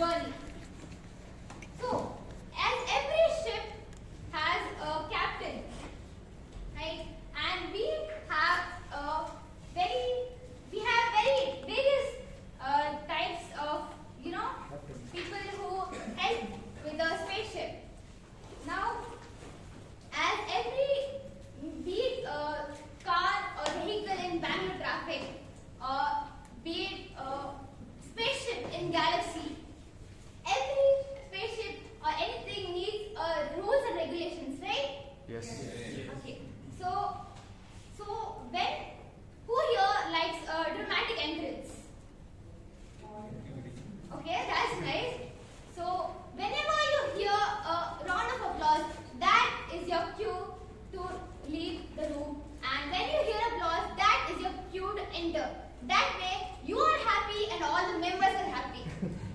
journey. So, as every ship has a captain, right? And we have very various types of people who help with the spaceship. Now, as every be it car or vehicle in Bangalore traffic, or be it spaceship in galaxy, every spaceship or anything needs rules and regulations, right? Yes. Okay. So when who here likes dramatic entrance? Okay, that's nice. So whenever you hear a round of applause, that is your cue to leave the room. And when you hear applause, that is your cue to enter. That way, you are happy and all the members are happy.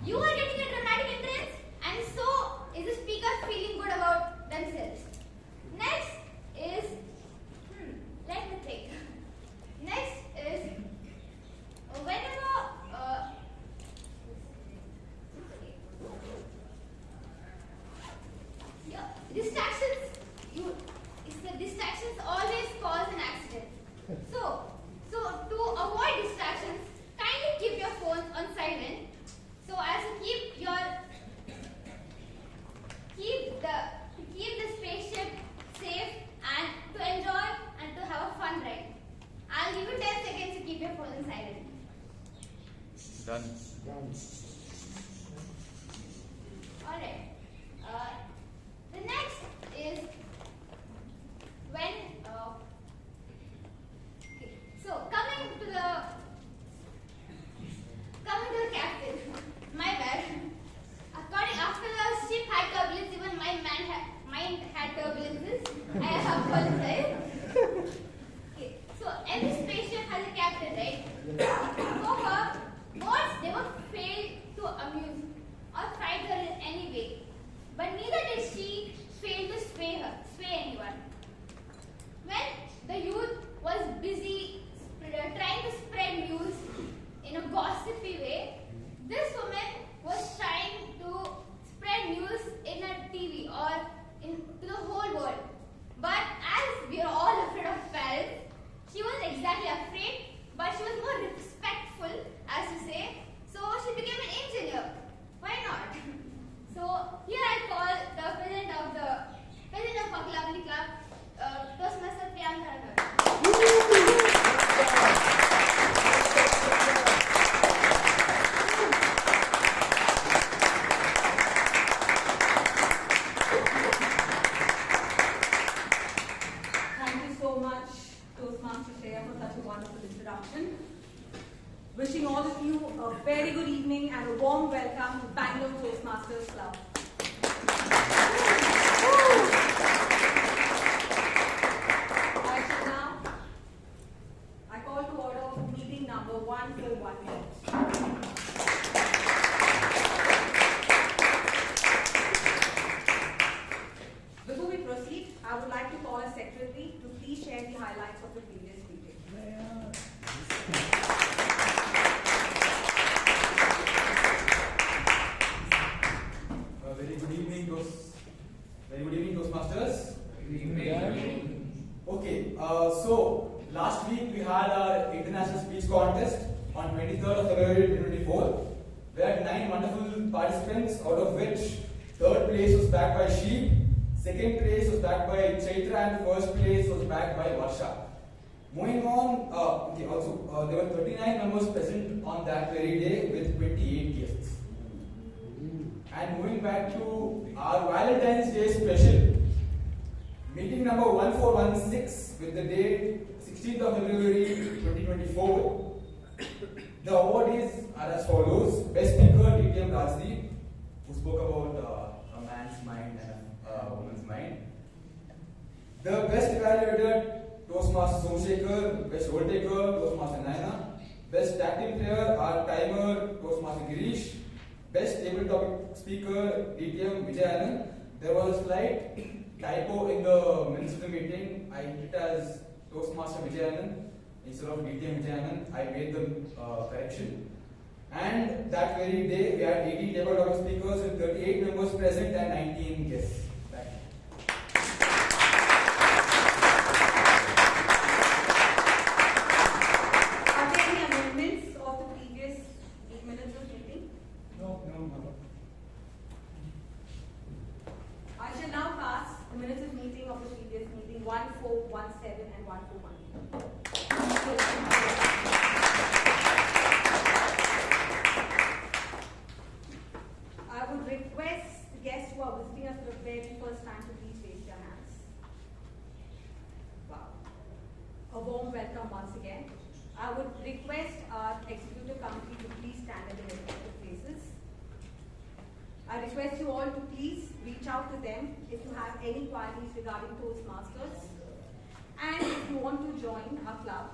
You are getting a dramatic entrance, and so is the speaker feeling good about themselves. Next is, let me think. Next is, whenever, distractions always cause an accident. So to avoid distractions, kindly keep your phones on silent, so as to keep the spaceship safe and to enjoy and to have a fun ride. I'll give you 10 seconds to keep your phone on silent. Done. Alright. The next is when okay. So coming to the captain. My bad. After the ship had turbulence, even my mind had turbulences. I apologize. Okay. So every spaceship has a captain, right? For her, gods never failed to amuse or frighten her in any way. But neither did she fail to sway anyone. When the youth was busy trying to spread news in a gossipy way, this woman was trying to spread news in a TV or to the whole world. But as we are all afraid of parents, she wasn't exactly afraid, but she was more respectful, as to say. So she became an engineer. Why not? So here I call the president of our lovely club, Toastmaster Priyanka. Thank you so much, Toastmaster Shreya, for such a wonderful introduction. Wishing all of you a very good evening and a warm welcome to Bangalore Toastmasters Club. Right now, I call to order meeting number 1 for 1 minute. Before we proceed, I would like to call a secretary to please share the highlights of the previous meeting. Very good evening, Toastmasters. Good evening. Okay, so last week we had our international speech contest on 23rd of February 2024. We had 9 wonderful participants, out of which 3rd place was backed by Sheep, 2nd place was backed by Chaitra, and 1st place was backed by Varsha. Moving on, there were 39 members present on that very day with 28 guests. And moving back to our Valentine's Day special, meeting number 1416 with the date 16th of February 2024. The awardees are as follows. Best speaker, DTM Rajdeep, who spoke about a man's mind and a woman's mind. The best evaluator, Toastmaster Somshekhar. Best role taker, Toastmaster Naina. Best tag team player, our timer, Toastmaster Girish. Best table topic speaker, DTM Vijayan. There was a slight typo in the minutes of the meeting. I did it as Toastmaster Vijayan instead of DTM Vijayan. I made the correction. And that very day, we had 18 tabletop speakers with 38 members present and 19 guests. Thank you. Are there any amendments of the previous 8 minutes of meeting? No. I shall now pass the minutes of meeting of the previous meeting 1417 and 1418. I would request the guests who are visiting us for the very first time to please raise their hands. Wow. A warm welcome once again. I would request our executive committee to please stand at their respective places. I request you all to please reach out to them if you have any queries regarding Toastmasters. And if you want to join our club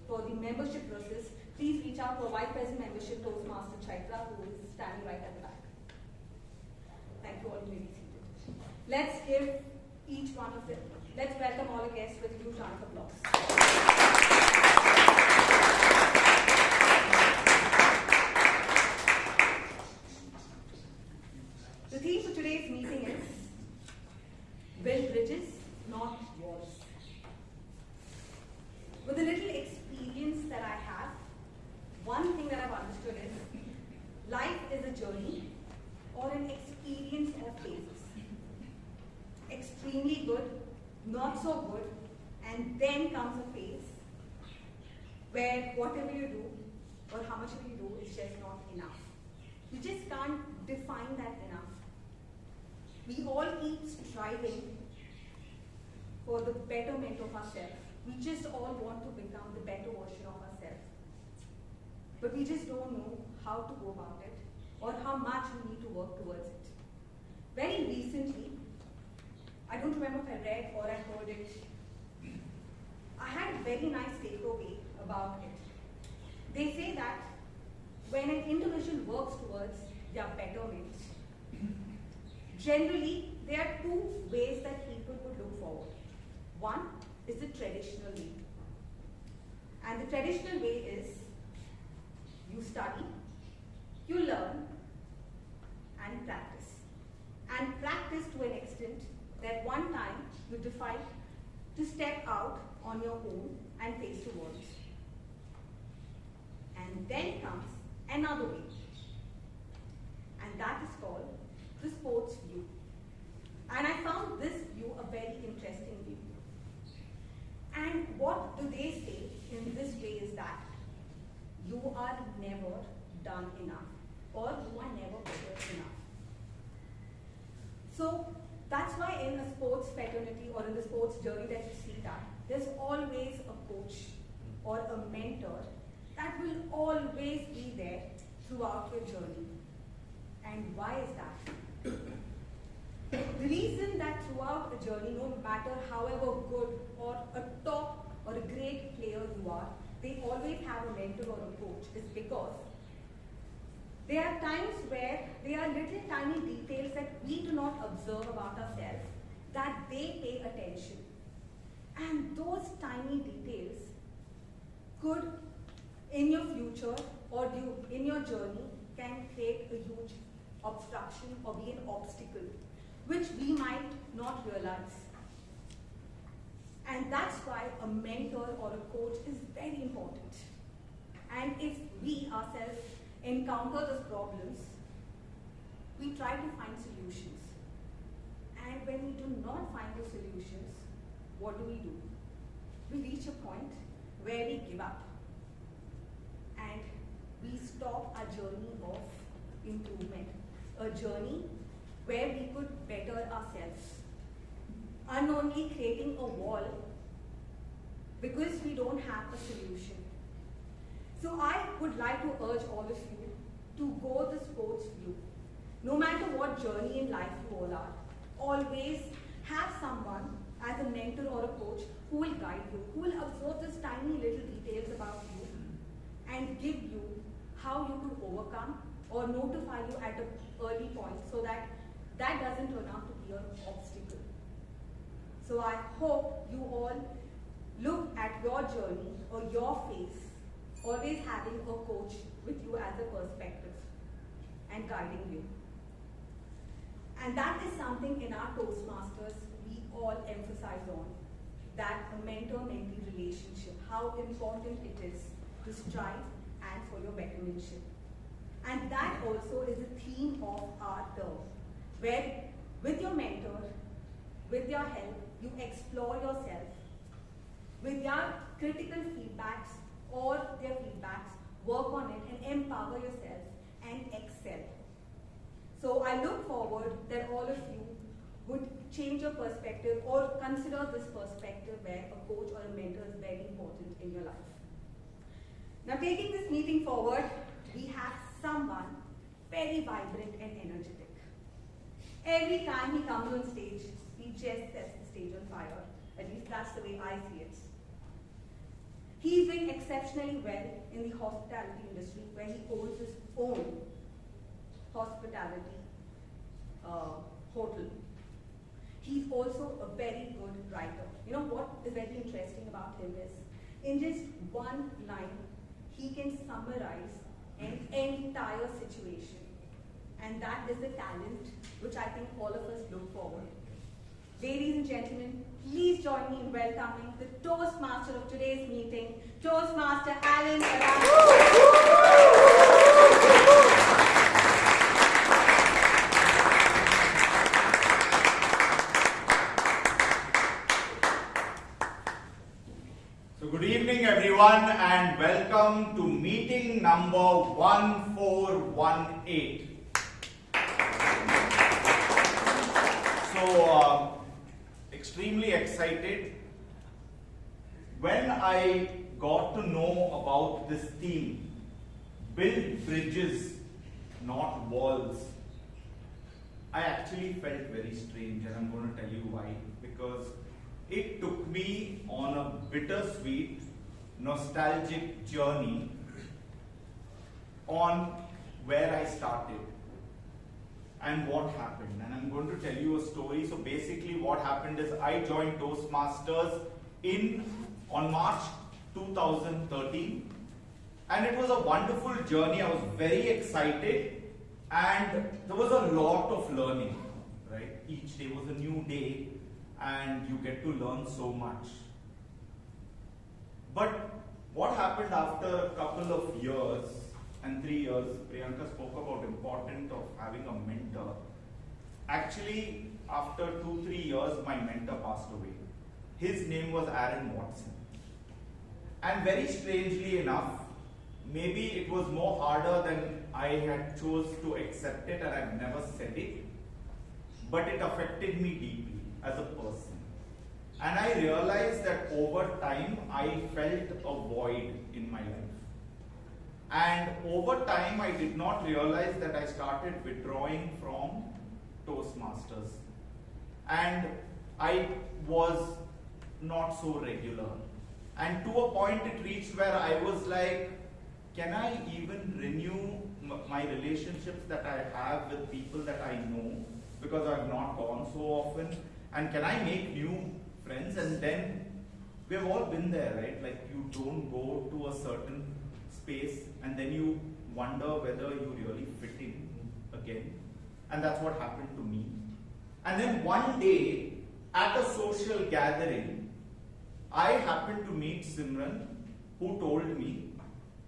for the membership process, please reach out to our Vice President Membership Toastmaster Chhapia, who is standing right at the back. Thank you all, you may be seated. Let's give each one of them, let's welcome all our guests with a huge round of applause. The theme for today's meeting is build bridges, not walls. With the little experience that I have, one thing that I've understood is life is a journey or an experience of phases. Extremely good, not so good, and then comes a phase where whatever you do or how much you do is just not enough. You just can't define that enough. We all keep striving for the betterment of ourselves. We just all want to become the better version of ourselves. But we just don't know how to go about it or how much we need to work towards it. Very recently, I don't remember if I read or I heard it, I had a very nice takeaway about it. They say that when an individual works towards their betterment, generally there are two ways that people would look forward. One is the traditional way. And the traditional way is you study, you learn, and practice. And practice to an extent that one time you decide to step out on your own and face the world. And then comes another way. And that is called the sports view. And I found this view a very interesting view. And what do they say in this way is that you are never done enough or you are never better enough. So that's why in a sports fraternity or in the sports journey that you see that, there's always a coach or a mentor that will always be there throughout your journey. And why is that? The reason that throughout a journey, no matter however good or a top or a great player you are, they always have a mentor or a coach is because there are times where there are little tiny details that we do not observe about ourselves that they pay attention. And those tiny details could, in your future or in your journey, can create a huge obstruction or be an obstacle, which we might not realize. And that's why a mentor or a coach is very important. And if we ourselves encounter those problems, we try to find solutions. And when we do not find those solutions, what do? We reach a point where we give up. And we stop our journey of improvement. A journey where we could better ourselves. Unknowingly creating a wall because we don't have a solution. So I would like to urge all of you to go the sports view. No matter what journey in life you all are, always have someone as a mentor or a coach who will guide you, who will observe these tiny little details about you and give you how you could overcome or notify you at an early point so that that doesn't turn out to be an obstacle. So I hope you all look at your journey or your phase always having a coach with you as a perspective and guiding you. And that is something in our Toastmasters we all emphasize on, that a mentor-mentee relationship, how important it is to strive and for your bettermentship. And that also is the theme of our term, where with your mentor, with your help, you explore yourself. With your critical feedbacks or their feedbacks, work on it and empower yourself and excel. So I look forward that all of you would change your perspective or consider this perspective where a coach or a mentor is very important in your life. Now, taking this meeting forward, we have someone very vibrant and energetic. Every time he comes on stage, he just sets the stage on fire. At least that's the way I see it. He's doing exceptionally well in the hospitality industry, where he owns his own hospitality hotel. He's also a very good writer. You know what is very interesting about him is, in just one line, he can summarize an entire situation. And that is the talent which I think all of us look forward. Ladies and gentlemen, please join me in welcoming the Toastmaster of today's meeting, Toastmaster Aranha. Good evening everyone and welcome to meeting number 1418. So extremely excited. When I got to know about this theme, build bridges, not walls, I actually felt very strange, and I'm going to tell you why. Because it took me on a bittersweet, nostalgic journey on where I started and what happened. And I'm going to tell you a story. So basically what happened is I joined Toastmasters on March 2013. And it was a wonderful journey. I was very excited and there was a lot of learning, right? Each day was a new day. And you get to learn so much. But what happened after a couple of years and 3 years, Priyanka spoke about importance of having a mentor. Actually, after 2-3 years, my mentor passed away. His name was Aaron Watson. And very strangely enough, maybe it was more harder than I had chose to accept it, and I've never said it, but it affected me deeply as a person. And I realized that over time I felt a void in my life. And over time I did not realize that I started withdrawing from Toastmasters. And I was not so regular. And to a point it reached where I was like, can I even renew my relationships that I have with people that I know, because I've not gone so often? And can I make new friends? And then we've all been there, right? Like you don't go to a certain space and then you wonder whether you really fit in again. And that's what happened to me. And then one day at a social gathering, I happened to meet Simran, who told me,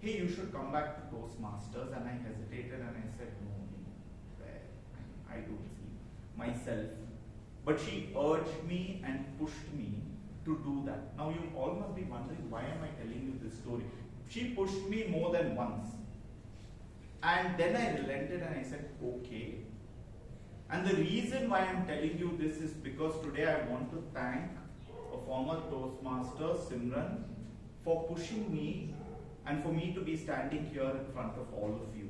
hey, you should come back to Toastmasters. And I hesitated and I said, no, I don't see myself. But she urged me and pushed me to do that. Now you all must be wondering, why am I telling you this story? She pushed me more than once. And then I relented and I said, okay. And the reason why I'm telling you this is because today I want to thank a former Toastmaster, Simran, for pushing me and for me to be standing here in front of all of you.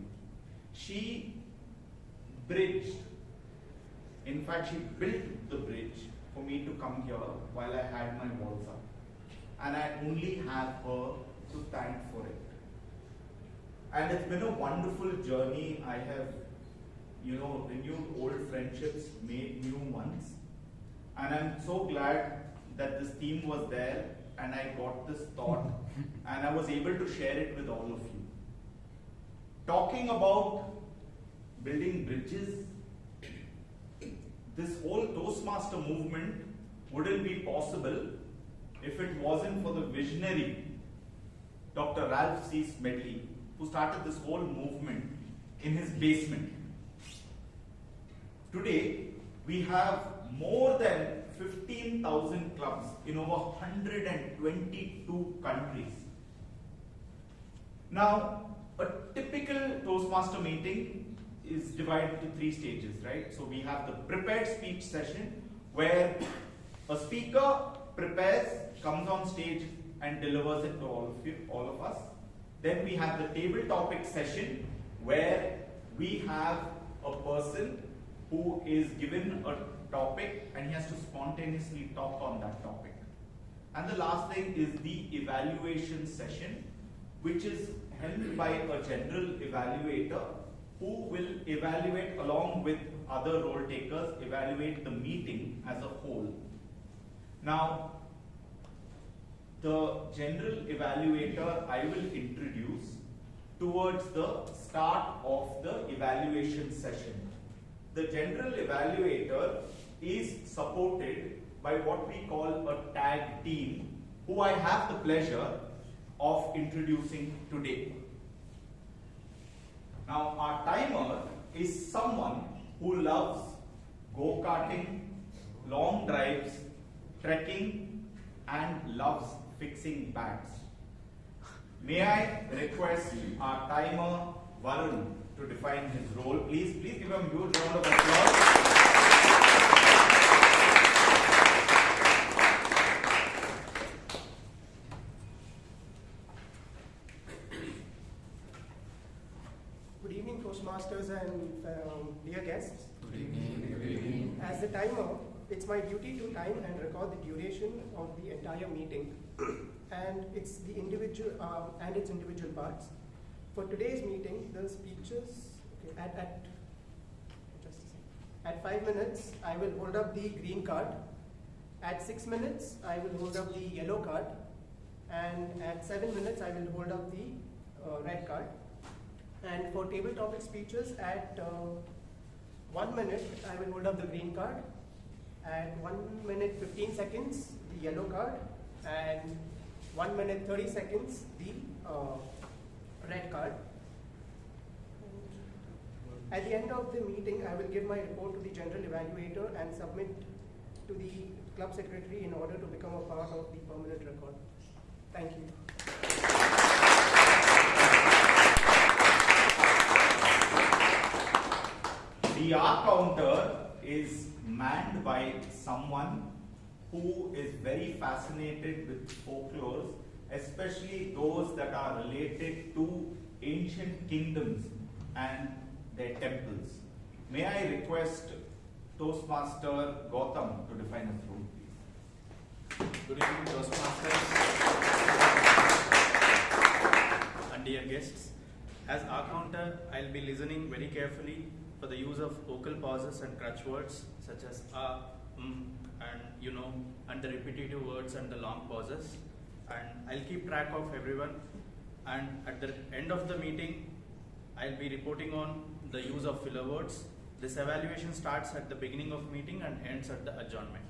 She bridged. In fact, she built the bridge for me to come here while I had my walls up. And I only have her to thank for it. And it's been a wonderful journey. I have, renewed old friendships, made new ones. And I'm so glad that this team was there and I got this thought and I was able to share it with all of you. Talking about building bridges, this whole Toastmaster movement wouldn't be possible if it wasn't for the visionary Dr. Ralph C. Smedley, who started this whole movement in his basement. Today, we have more than 15,000 clubs in over 122 countries. Now, a typical Toastmaster meeting is divided into 3 stages, right? So we have the prepared speech session where a speaker prepares, comes on stage and delivers it to all of us. Then we have the table topic session where we have a person who is given a topic and he has to spontaneously talk on that topic. And the last thing is the evaluation session, which is held by a general evaluator who will evaluate along with other role takers, evaluate the meeting as a whole. Now, the general evaluator I will introduce towards the start of the evaluation session. The general evaluator is supported by what we call a tag team, who I have the pleasure of introducing today. Now, our timer is someone who loves go-karting, long drives, trekking, and loves fixing bags. May I request our timer, Varun, to define his role. Please give him a huge round of applause. Good evening, Toastmasters and dear guests. Good evening. As the timer, it's my duty to time and record the duration of the entire meeting and its individual parts. For today's meeting, the speeches at 5 minutes, I will hold up the green card. At 6 minutes, I will hold up the yellow card, and at 7 minutes, I will hold up the red card. And for table topic speeches, at 1 minute, I will hold up the green card. At 1 minute 15 seconds, the yellow card, and 1 minute 30 seconds, the red card. At the end of the meeting, I will give my report to the general evaluator and submit to the club secretary in order to become a part of the permanent record. Thank you. The R counter is manned by someone who is very fascinated with folklores, especially those that are related to ancient kingdoms and their temples. May I request Toastmaster Gowtham to define his role, please. Good evening, Toastmasters and dear guests. As our counter, I'll be listening very carefully for the use of vocal pauses and crutch words such as and you know, and the repetitive words and the long pauses. And I'll keep track of everyone. And at the end of the meeting, I'll be reporting on the use of filler words. This evaluation starts at the beginning of meeting and ends at the adjournment.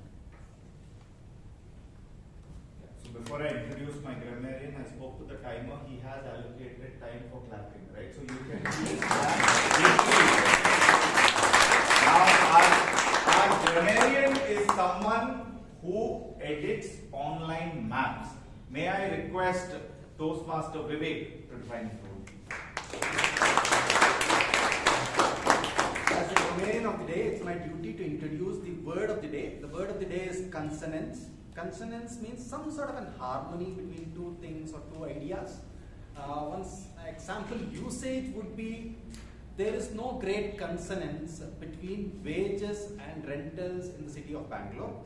So before I introduce my grammarian, I spoke to the timer. He has allocated time for clapping, right? So you can please clap. Now, our grammarian is someone who edits online maps. May I request Toastmaster Vivek to define his role? As the grammarian of the day, it's my duty to introduce the word of the day. The word of the day is consonance. Consonance means some sort of an harmony between two things or two ideas. One example usage would be, there is no great consonance between wages and rentals in the city of Bangalore.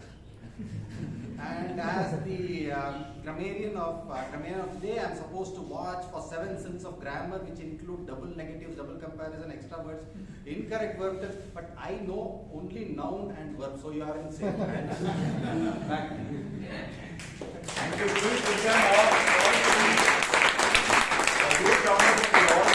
And as the grammarian of the day, I'm supposed to watch for 7 sins of grammar, which include double negatives, double comparison, extra words, incorrect verb tense. But I know only noun and verb, so you are in safe hands. Back to you. Thank you. Please put them all a huge round of applause.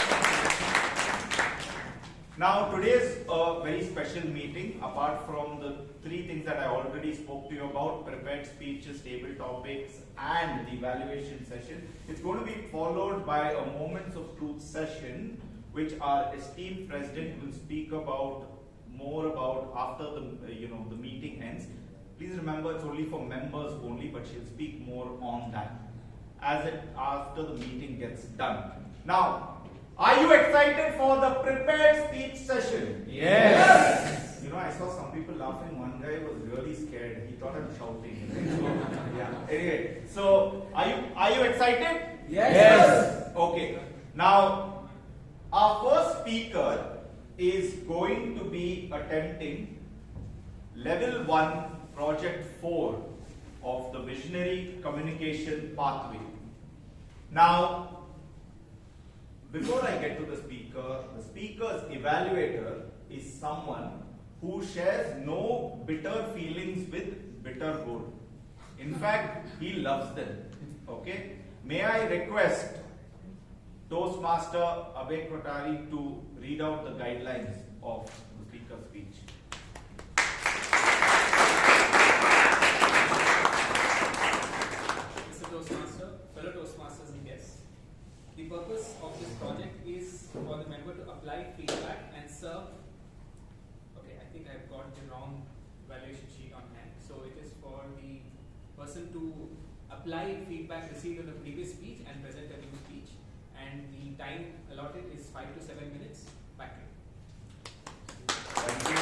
Now, today is a very special meeting. Apart from the 3 things that I already spoke to you about, prepared speeches, table topics, and the evaluation session, it's going to be followed by a Moments of Truth session, which our esteemed president will speak about more about after the meeting ends. Please remember, it's only for members only, but she'll speak more on that after the meeting gets done. Now, are you excited for the prepared speech session? Yes. You know, I saw some people laughing. One guy was really scared. He thought I'm shouting. So, yeah. Anyway, so are you excited? Yes. Okay. Now, our first speaker is going to be attempting level 1, project 4 of the visionary communication pathway. Now, before I get to the speaker's evaluator is someone who shares no bitter feelings with bittergourd. In fact, he loves them. Okay? May I request Toastmaster Abhay Kothari to read out the guidelines of the speaker's speech. Mr. Toastmaster, fellow Toastmasters and guests. The purpose of this project is for the member to apply feedback and serve. Okay, I think I've got the wrong evaluation sheet on hand. So it is for the person to apply feedback received in the previous speech and present a new speech. And the time allotted is 5 to 7 minutes. Back to you. Thank you.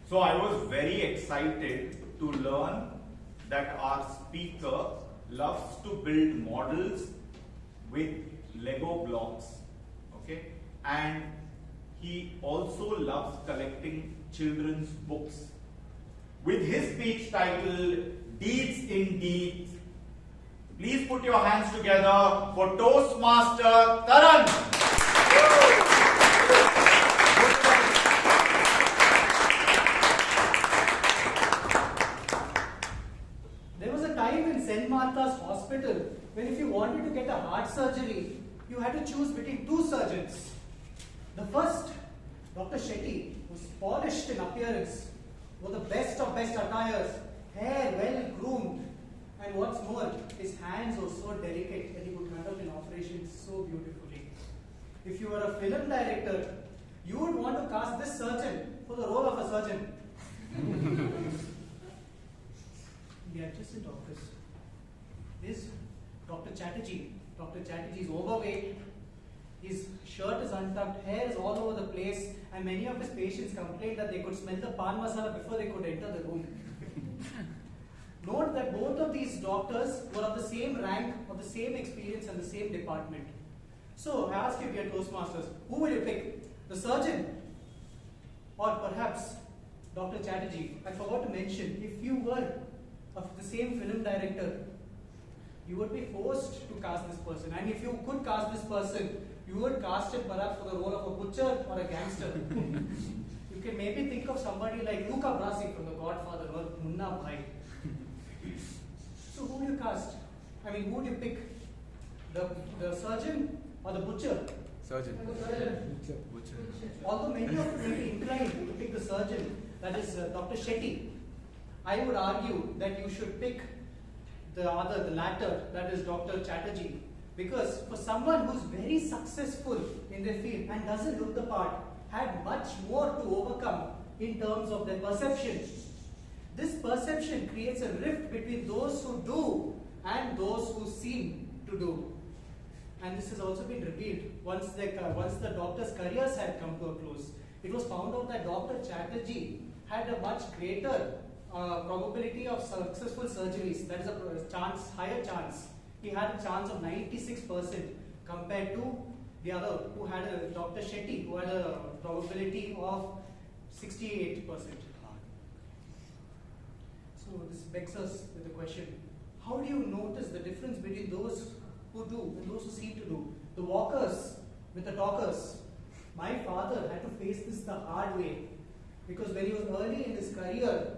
So I was very excited to learn that our speaker loves to build models with Lego blocks, okay? And he also loves collecting children's books. With his speech titled Deeds in Deeds, please put your hands together for Toastmaster Taran. There was a time in St. Martha's Hospital when if you wanted to get a heart surgery, you had to choose between 2 surgeons. The first, Dr. Shetty, was polished in appearance, wore the best of best attires, hair well groomed, and what's more, his hands were so delicate that he could conduct an operation so beautifully. If you were a film director, you would want to cast this surgeon for the role of a surgeon. The adjacent office is Dr. Chatterjee. Dr. Chatterjee is overweight, his shirt is untucked, hair is all over the place, and many of his patients complained that they could smell the pan masala before they could enter the room. Note that both of these doctors were of the same rank, of the same experience, and the same department. So, I ask you, dear Toastmasters, who will you pick? The surgeon? Or perhaps Dr. Chatterjee? I forgot to mention, if you were of the same film director, you would be forced to cast this person. And if you could cast this person, you would cast him perhaps for the role of a butcher or a gangster. You can maybe think of somebody like Luca Brasi from The Godfather or Munna Bhai. So who do you cast? I mean, who would you pick? The surgeon or the butcher? Surgeon. Butcher. Although many of you may be inclined to pick the surgeon, that is Dr. Shetty, I would argue that you should pick the latter, that is Dr. Chatterjee. Because for someone who's very successful in their field and doesn't look the part, had much more to overcome in terms of their perception. This perception creates a rift between those who do and those who seem to do. And this has also been revealed once the doctors' careers had come to a close. It was found out that Dr. Chatterjee had a much greater probability of successful surgeries. That is a higher chance. He had a chance of 96% compared to the other, who had Dr. Shetty, who had a probability of 68%. So this begs us with the question, how do you notice the difference between those who do and those who seem to do? The walkers with the talkers. My father had to face this the hard way because when he was early in his career,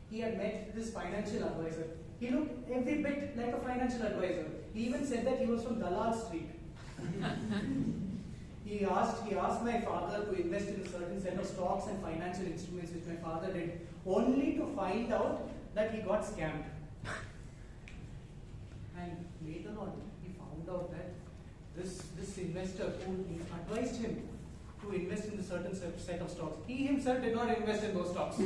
he had met this financial advisor. He looked every bit like a financial advisor. He even said that he was from Dalal Street. He asked my father to invest in a certain set of stocks and financial instruments, which my father did, only to find out that he got scammed. And later on, he found out that this investor who advised him to invest in a certain set of stocks, he himself did not invest in those stocks.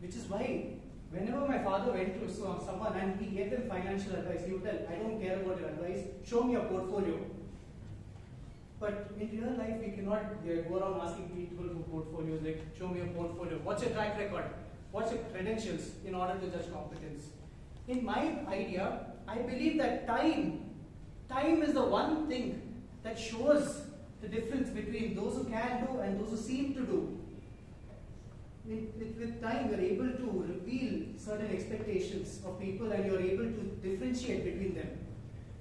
Which is why, whenever my father went to someone and he gave them financial advice, he would tell, I don't care about your advice, show me your portfolio. But in real life, we cannot go around asking people for portfolios like, show me your portfolio, what's your track record, what's your credentials in order to judge competence. In my idea, I believe that time is the one thing that shows the difference between those who can do and those who seem to do. With time, you're able to reveal certain expectations of people and you're able to differentiate between them.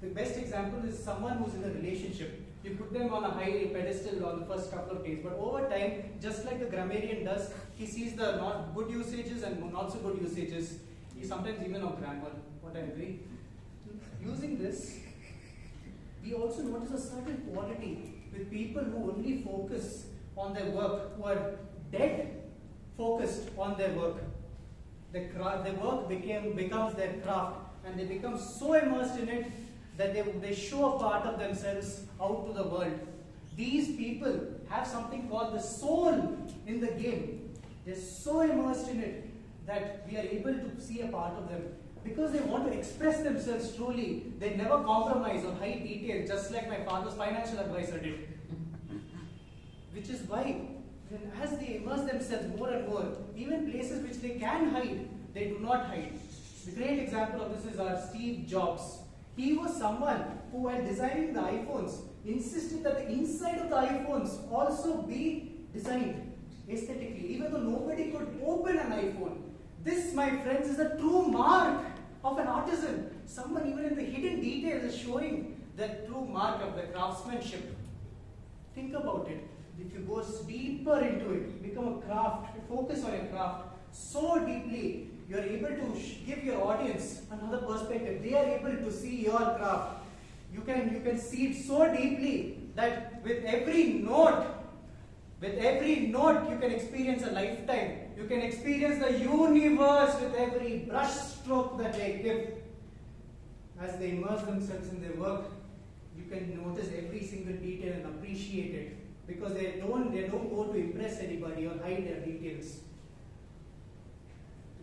The best example is someone who's in a relationship. You put them on a high pedestal on the first couple of days, but over time, just like the grammarian does, he sees the not good usages and not so good usages. He sometimes even of grammar, what I agree. Using this, we also notice a certain quality with people who only focus on their work, who are dead focused on their work. Their work becomes their craft, and they become so immersed in it that they show a part of themselves out to the world. These people have something called the soul in the game. They're so immersed in it that we are able to see a part of them. Because they want to express themselves truly, they never compromise or hide details, just like my father's financial advisor did. Which is why, as they immerse themselves more and more, even places which they can hide, they do not hide. The great example of this is our Steve Jobs. He was someone who, while designing the iPhones, insisted that the inside of the iPhones also be designed aesthetically, even though nobody could open an iPhone. This, my friends, is a true mark of an artisan. Someone even in the hidden details is showing that true mark of the craftsmanship. Think about it. If you go deeper into it, become a craft, focus on your craft so deeply, you are able to give your audience another perspective. They are able to see your craft. You can see it so deeply that with every note you can experience a lifetime. You can experience the universe with every brush stroke that they give. As they immerse themselves in their work, you can notice every single detail and appreciate it. Because they don't go to impress anybody or hide their details.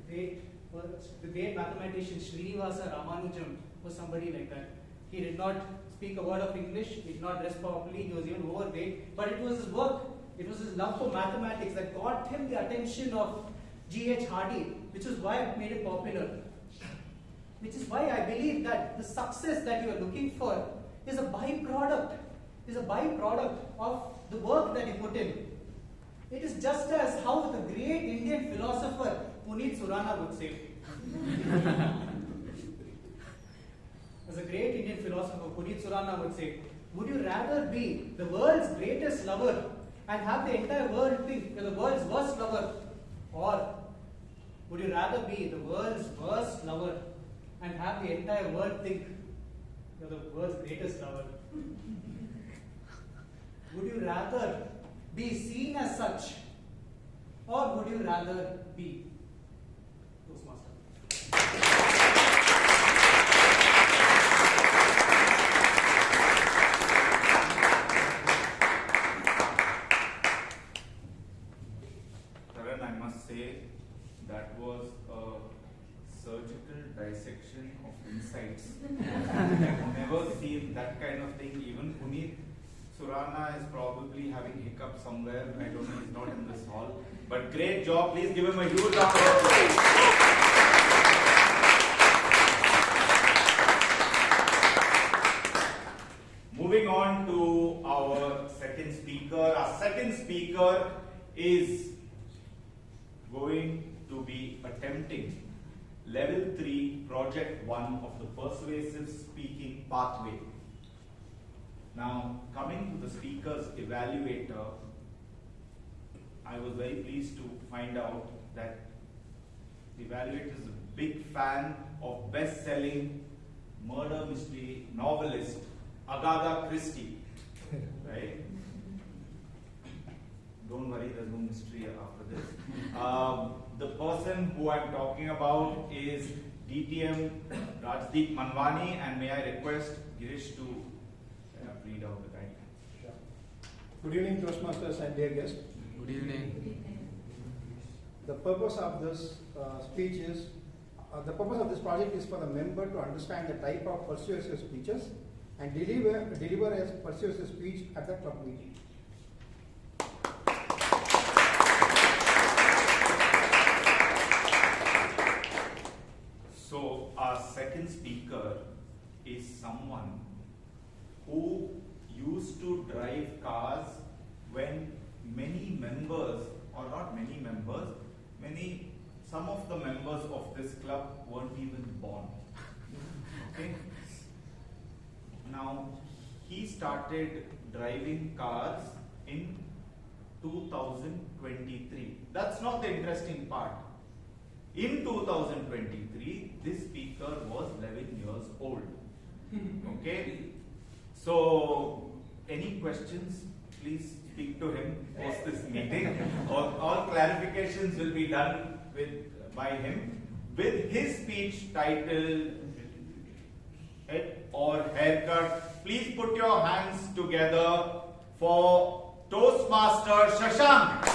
The great mathematician Srinivasa Ramanujam was somebody like that. He did not speak a word of English, he did not dress properly, he was even overweight, but it was his work, it was his love for mathematics that got him the attention of G.H. Hardy, which is why it made him popular. Which is why I believe that the success that you are looking for is a byproduct of the work that you put in. It is just as how the great Indian philosopher Puneet Surana would say. As a great Indian philosopher Puneet Surana would say, would you rather be the world's greatest lover and have the entire world think you're the world's worst lover? Or would you rather be the world's worst lover and have the entire world think you're the world's greatest lover? Would you rather be seen as such, or would you rather be Toastmaster? Taran, I must say that was a surgical dissection of insights. I've never seen that kind of thing. Even Puneet Surana is probably having hiccup somewhere. I don't know, he's not in this hall. But great job. Please give him a huge round of applause. Moving on to our second speaker. Our second speaker is going to be attempting level 3 project 1 of the persuasive speaking pathway. Now, coming to the speaker's evaluator, I was very pleased to find out that the evaluator is a big fan of best-selling murder mystery novelist Agatha Christie, right? Don't worry, there's no mystery after this. The person who I'm talking about is DTM Rajdeep Manwani, and may I request Girish to read out the guidelines. Sure. Good evening, Toastmasters and dear guests. Good evening. The purpose of this speech is, the purpose of this project is for the member to understand the type of persuasive speeches and deliver a persuasive speech at the club meeting. So our second speaker is someone who used to drive cars when many members, or not many members, some of the members of this club weren't even born. Okay? Now, he started driving cars in 2023. That's not the interesting part. In 2023, this speaker was 11 years old. Okay? So, any questions? Please speak to him post this meeting. All clarifications will be done by him with his speech titled Head or Haircut. Please put your hands together for Toastmaster Shashank.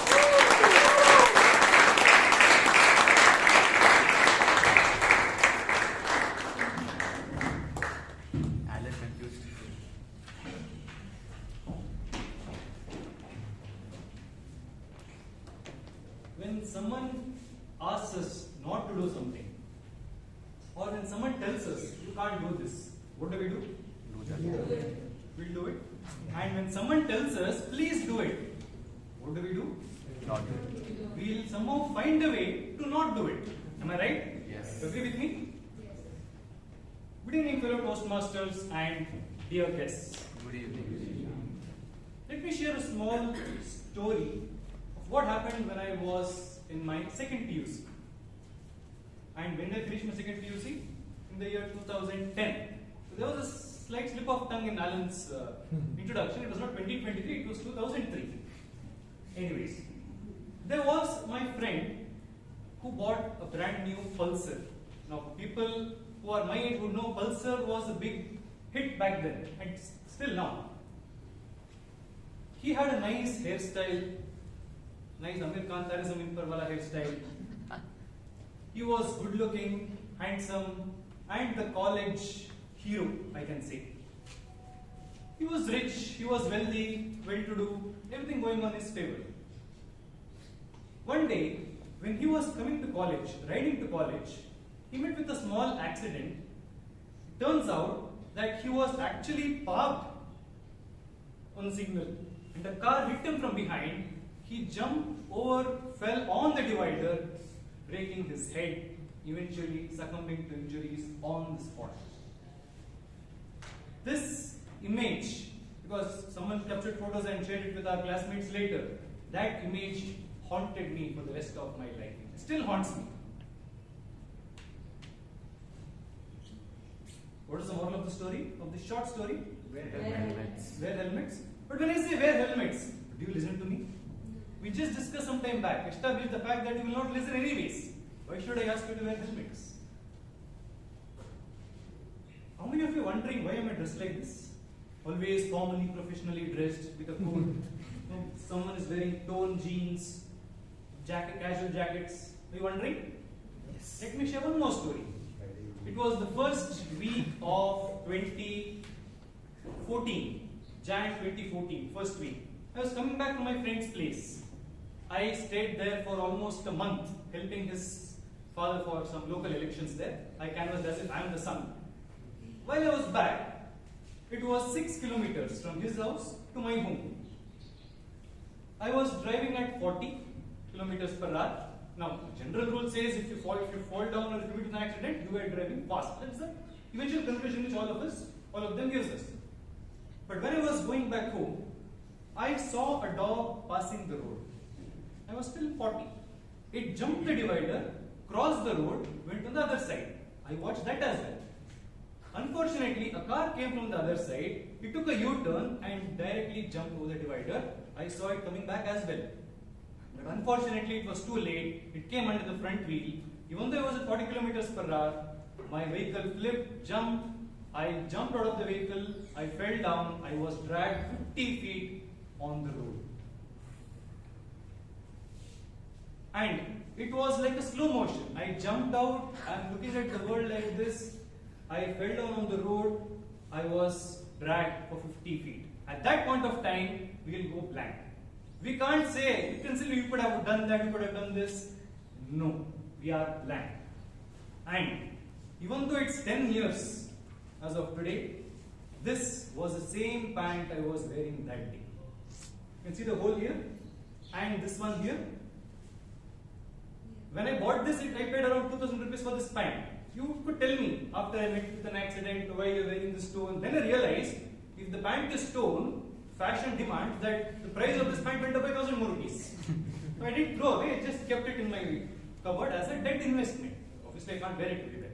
When someone asks us not to do something, or when someone tells us you can't do this, what do? We'll do it. And when someone tells us please do it, what do? Not do it. We'll somehow find a way to not do it. Am I right? Yes. Agree with me? Yes. Good evening, fellow Toastmasters and dear guests. Good evening. Let me share a small story of what happened when I was in my second PUC. And when did I finish my second PUC? In the year 2010. So there was a slight slip of tongue in Alan's introduction. It was not 2023, it was 2003. Anyways, there was my friend who bought a brand new Pulsar. Now, people who are my age would know Pulsar was a big hit back then, and still now. He had a nice hairstyle, nice Amir Khan Tare Zameen Par wala hairstyle. He was good looking, handsome, and the college hero, I can say. He was rich, he was wealthy, well-to-do, everything going on his favor. One day, when he was coming to college, riding to college, he met with a small accident. It turns out that he was actually parked on signal, and the car hit him from behind. He jumped over, fell on the divider, breaking his head, eventually succumbing to injuries on the spot. This image, because someone captured photos and shared it with our classmates later, that image haunted me for the rest of my life. It still haunts me. What is the moral of the story, of this short story? Wear helmets. Wear helmets. But when I say wear helmets, do you listen to me? We just discussed some time back, established the fact that you will not listen anyways. Why should I ask you to wear helmets? How many of you are wondering why am I dressed like this? Always formally, professionally dressed with a coat. Someone is wearing torn jeans, casual jackets. Are you wondering? Yes. Let me share one more story. It was the first week of 2014, Jan 2014, first week. I was coming back from my friend's place. I stayed there for almost a month, helping his father for some local elections there. I canvassed as if I am the son. While I was back, it was 6 kilometers from his house to my home. I was driving at 40 kilometers per hour. Now, the general rule says if you fall down or if you meet an accident, you are driving fast. That's the eventual conclusion which all of them gives us. But when I was going back home, I saw a dog passing the road. I was still 40. It jumped the divider, crossed the road, went on the other side. I watched that as well. Unfortunately, a car came from the other side. It took a U-turn and directly jumped over the divider. I saw it coming back as well. But unfortunately, it was too late. It came under the front wheel. Even though I was at 40 kilometers per hour, my vehicle flipped, jumped. I jumped out of the vehicle. I fell down. I was dragged 50 feet on the road. And it was like a slow motion. I jumped out. I'm looking at the world like this. I fell down on the road. I was dragged for 50 feet. At that point of time, we will go blank. We can't say, you can say you could have done that, you could have done this. No, we are blank. And even though it's 10 years as of today, this was the same pant I was wearing that day. You can see the hole here and this one here. When I bought this, I paid around 2,000 rupees for this pant. You could tell me after I met with an accident why you're wearing this stone. Then I realized if the pant is torn, fashion demands that the price of this pant went up by 1,000 more rupees. So I didn't throw away, I just kept it in my cupboard as a dead investment. Obviously, I can't wear it everywhere.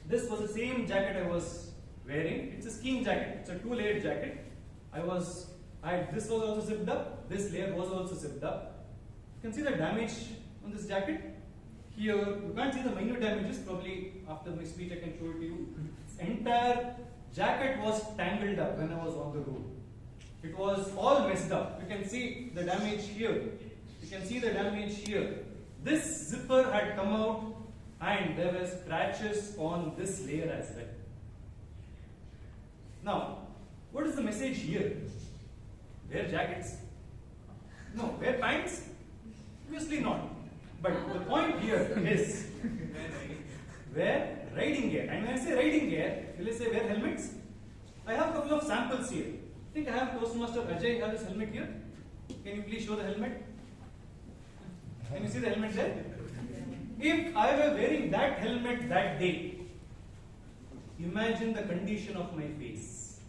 This was the same jacket I was wearing. It's a skiing jacket. It's a 2-layered jacket. This was also zipped up. This layer was also zipped up. You can see the damage on this jacket. Here, you can't see the minute damages. Probably after my speech, I can show it to you. This entire jacket was tangled up when I was on the road. It was all messed up. You can see the damage here. You can see the damage here. This zipper had come out and there were scratches on this layer as well. Now, what is the message here? Wear jackets? No. Wear pants? Obviously not. But the point here is wear riding gear. And when I say riding gear, will I say wear helmets? I have a couple of samples here. I think I have Toastmaster Abhay have his helmet here. Can you please show the helmet? Can you see the helmet there? If I were wearing that helmet that day, imagine the condition of my face.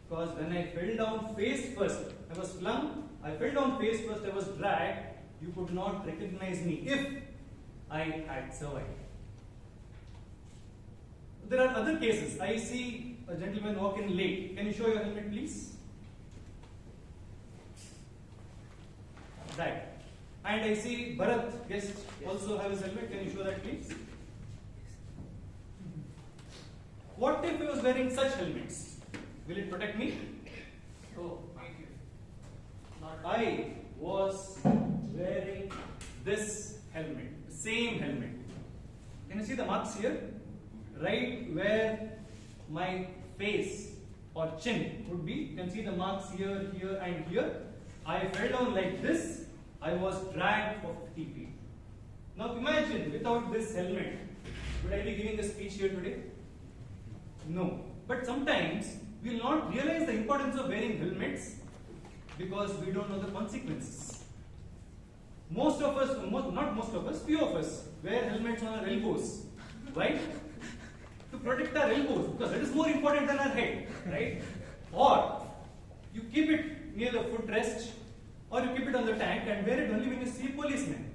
Because when I fell down face first, I was flung, I fell down face first, I was dragged, you could not recognize me if I had survived. There are other cases. I see a gentleman walk in late. Can you show your helmet, please? Right. And I see Bharat, guest, also have his helmet. Can you show that, please? What if he was wearing such helmets? Will it protect me? Oh, thank you. I was wearing this helmet, the same helmet. Can you see the marks here? Right where my face or chin would be. You can see the marks here, here and here. I fell down like this. I was dragged for 50 feet. Now imagine without this helmet, would I be giving a speech here today? No. But sometimes we will not realize the importance of wearing helmets because we don't know the consequences. Most of us, not most of us, few of us wear helmets on our elbows. Why? To protect our elbows, because that is more important than our head, right? Or you keep it near the footrest, or you keep it on the tank and wear it only when you see a policeman.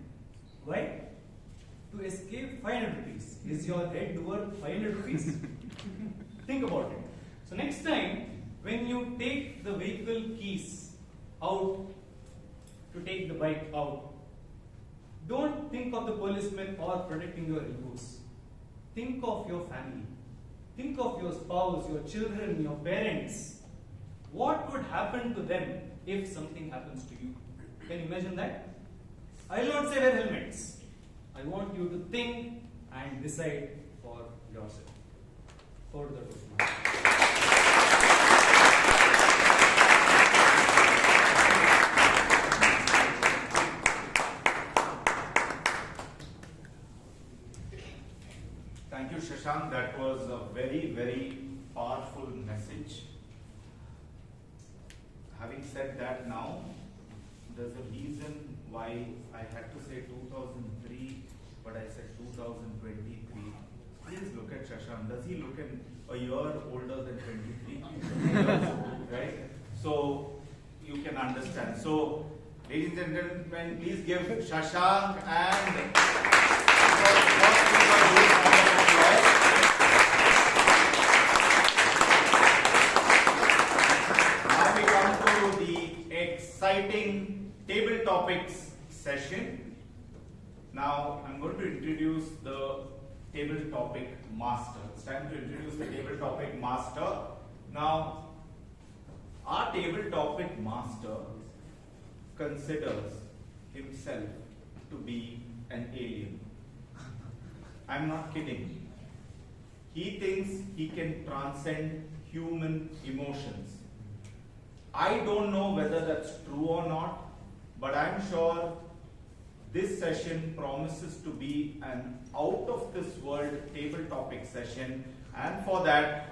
Why? To escape 500 rupees. Is your head worth 500 rupees? Think about it. So next time, when you take the vehicle keys out to take the bike out, don't think of the policeman or protecting your elbows. Think of your family. Think of your spouse, your children, your parents. What would happen to them if something happens to you? Can you imagine that? I will not say wear helmets. I want you to think and decide for yourself. Over to the Toastmaster. Thank you, Shashank. That was a very, very powerful message. Having said that now, there's a reason why I had to say 2003, but I said 2023. Please look at Shashank. Does he look a year older than 23 years? Right? So you can understand. So, ladies and gentlemen, please give Shashank and now we come to the exciting table topics session. Now I'm going to introduce the table topic master. It's time to introduce the table topic master. Now, our table topic master considers himself to be an alien. I'm not kidding. He thinks he can transcend human emotions. I don't know whether that's true or not, but I'm sure this session promises to be an out of this world table topic session, and for that,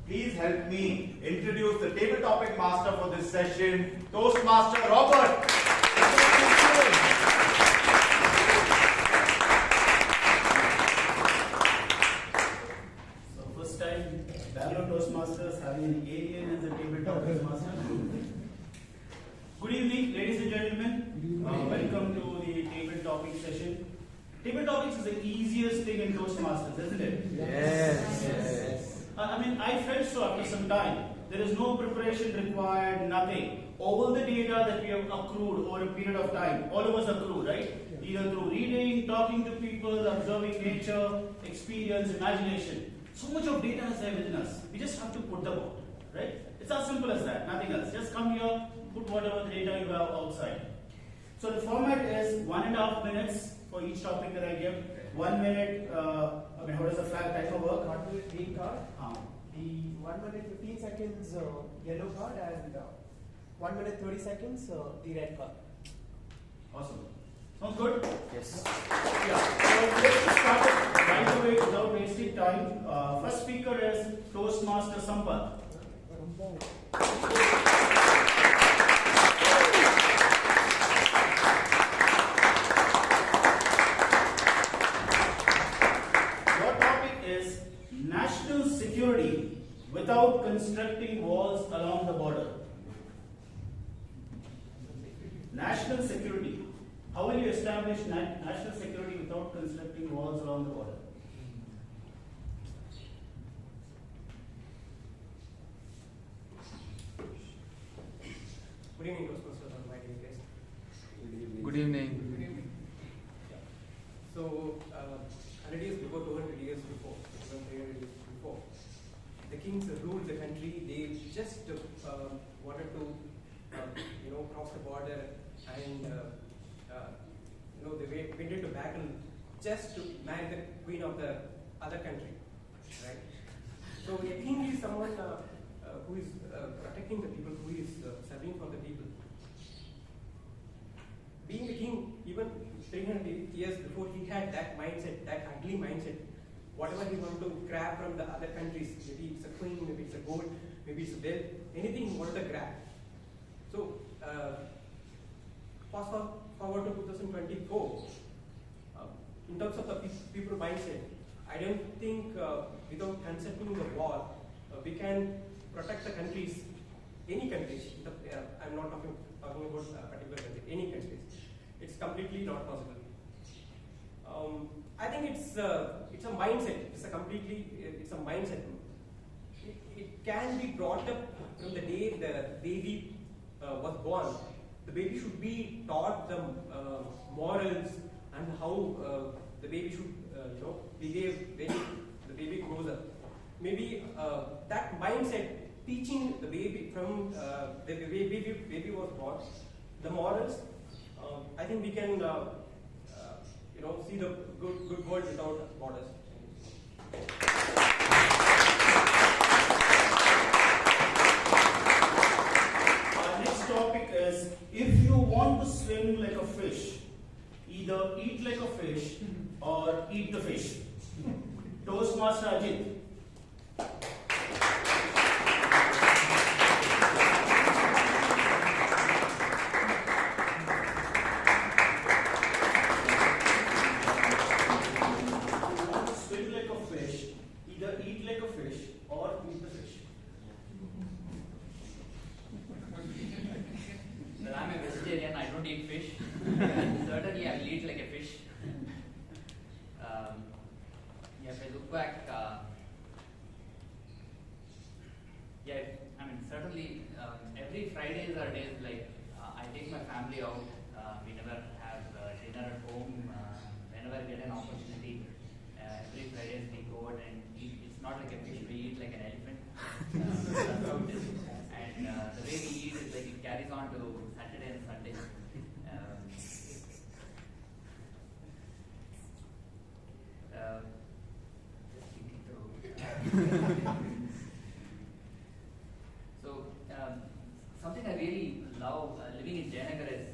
please help me introduce the table topic master for this session, Toastmaster Robert. So first time Bangalore Toastmasters having an alien as a table topic master. Good evening, ladies and gentlemen. Welcome to the table topic session. Table topics is the easiest thing in Toastmasters, isn't it? Yes. I mean, I felt so after some time. There is no preparation required, nothing. All the data that we have accrued over a period of time, all of us accrue, right? Either through reading, talking to people, observing nature, experience, imagination. So much of data is there within us. We just have to put them out, right? It's as simple as that, nothing else. Just come here, put whatever the data you have outside. So the format is 1.5 minutes for each topic that I give. 1 minute, how does the flag timer work? 1 minute green card, the 1 minute 15 seconds yellow card, and 1 minute 30 seconds the red card. Awesome. Sounds good? Yes. Yeah. So let's just start it right away without wasting time. First speaker is Toastmaster Sampath. National security without constructing walls along the border. National security. How will you establish national security without constructing walls along the border? Good evening, Toastmasters, on my dear guest. Good evening. So, 100 years before, 200 years before, 300 years before, the kings ruled the country. They just wanted to, cross the border, and they went into battle just to marry the queen of the other country, right? So a king is someone who is protecting the people, who is serving for the people. Being a king, even 300 years before, he had that mindset, that ugly mindset. Whatever he wanted to grab from the other countries, maybe it's a queen, maybe it's a gold, maybe it's a wealth, anything he wanted to grab. So, fast forward to 2024, in terms of the people mindset, I don't think without concepting the war, we can protect the countries, any countries. I'm not talking about a particular country, any countries. It's completely not possible. I think it's a mindset. It's a mindset. It can be brought up from the day the baby was born. The baby should be taught the morals and how the baby should behave when the baby grows up. Maybe that mindset, teaching the baby from the baby was born, the morals. I think we can see the good world without borders. Our next topic is, if you want to swim like a fish, either eat like a fish or eat the fish. Toastmaster Ajit. personally, every Fridays are days like I take my family out. We never have dinner at home. Whenever I get an opportunity, every Fridays we go out and eat. It's not like a fish, we eat like an elephant. That's how it is. And the way we eat is like it carries on to Saturday and Sunday. Just thinking through. So, something I really love living in Jayanagar is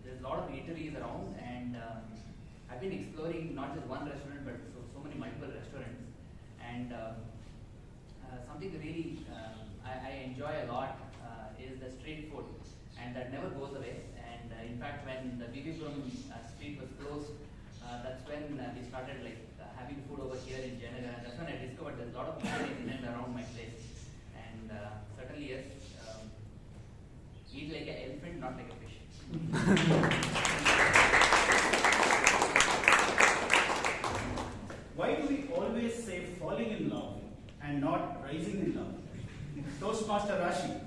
there's a lot of eateries around, and I've been exploring not just one restaurant but so many multiple restaurants. And something really I enjoy a lot is the street food, and that never goes away. And in fact, when the Vivipuram street was closed, that's when we started having food over here in Jayanagar, and that's when I discovered there's a lot of eateries in and around my place. And certainly yes, eat like an elephant, not like a fish. Why do we always say falling in love and not rising in love? Toastmaster Rashi.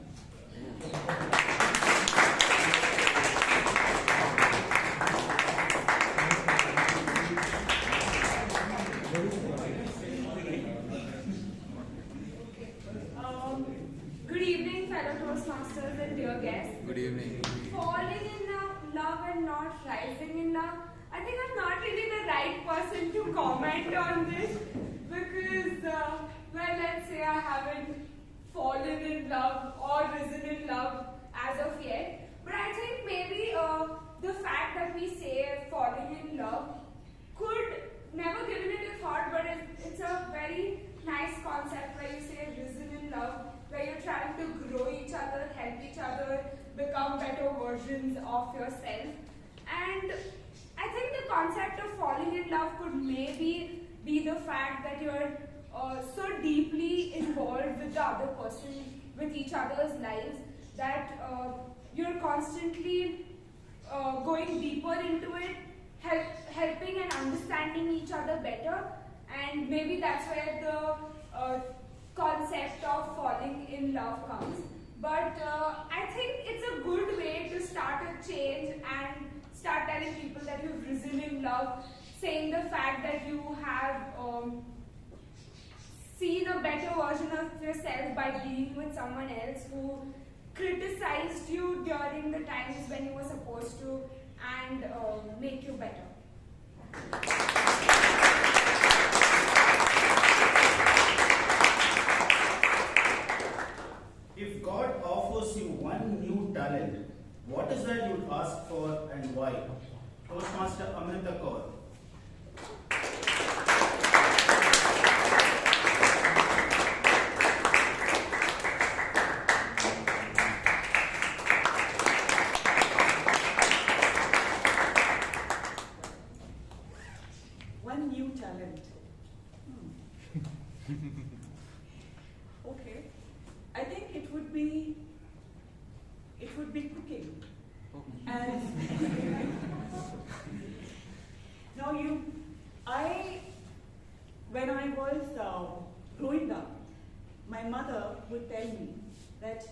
Good evening, fellow Toastmasters and dear guests. Good evening. Falling in love and not rising in love. I think I'm not really the right person to comment on this because, well, let's say I haven't fallen in love or risen in love as of yet. But I think maybe the fact that we say falling in love could never given it a thought, but it's a very nice concept where you say risen in love, where you're trying to grow each other, help each other, become better versions of yourself. And I think the concept of falling in love could maybe be the fact that you're so deeply involved with the other person, with each other's lives, that you're constantly going deeper into it, helping and understanding each other better. And maybe that's where the concept of falling in love comes. But I think it's a good way to start a change and start telling people that you've risen in love, saying the fact that you have seen a better version of yourself by being with someone else who criticized you during the times when you were supposed to and make you better. If God offers you one new talent, what is that you'd ask for and why? Toastmaster Amrita Kaur. One new talent. Okay. I think it would be cooking. And now when I was growing up, my mother would tell me that,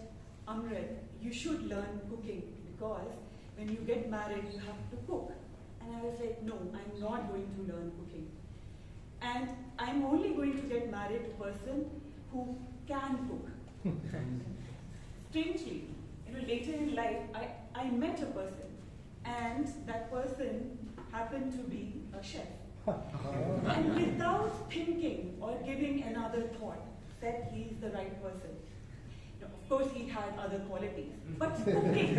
Amrit, you should learn cooking because when you get married, you have to cook. And I was like, no, I'm not going to learn cooking. And I'm only going to get married to a person who can cook. Strangely, later in life, I met a person, and that person happened to be a chef. And without thinking or giving another thought, said he's the right person. Of course, he had other qualities, but cooking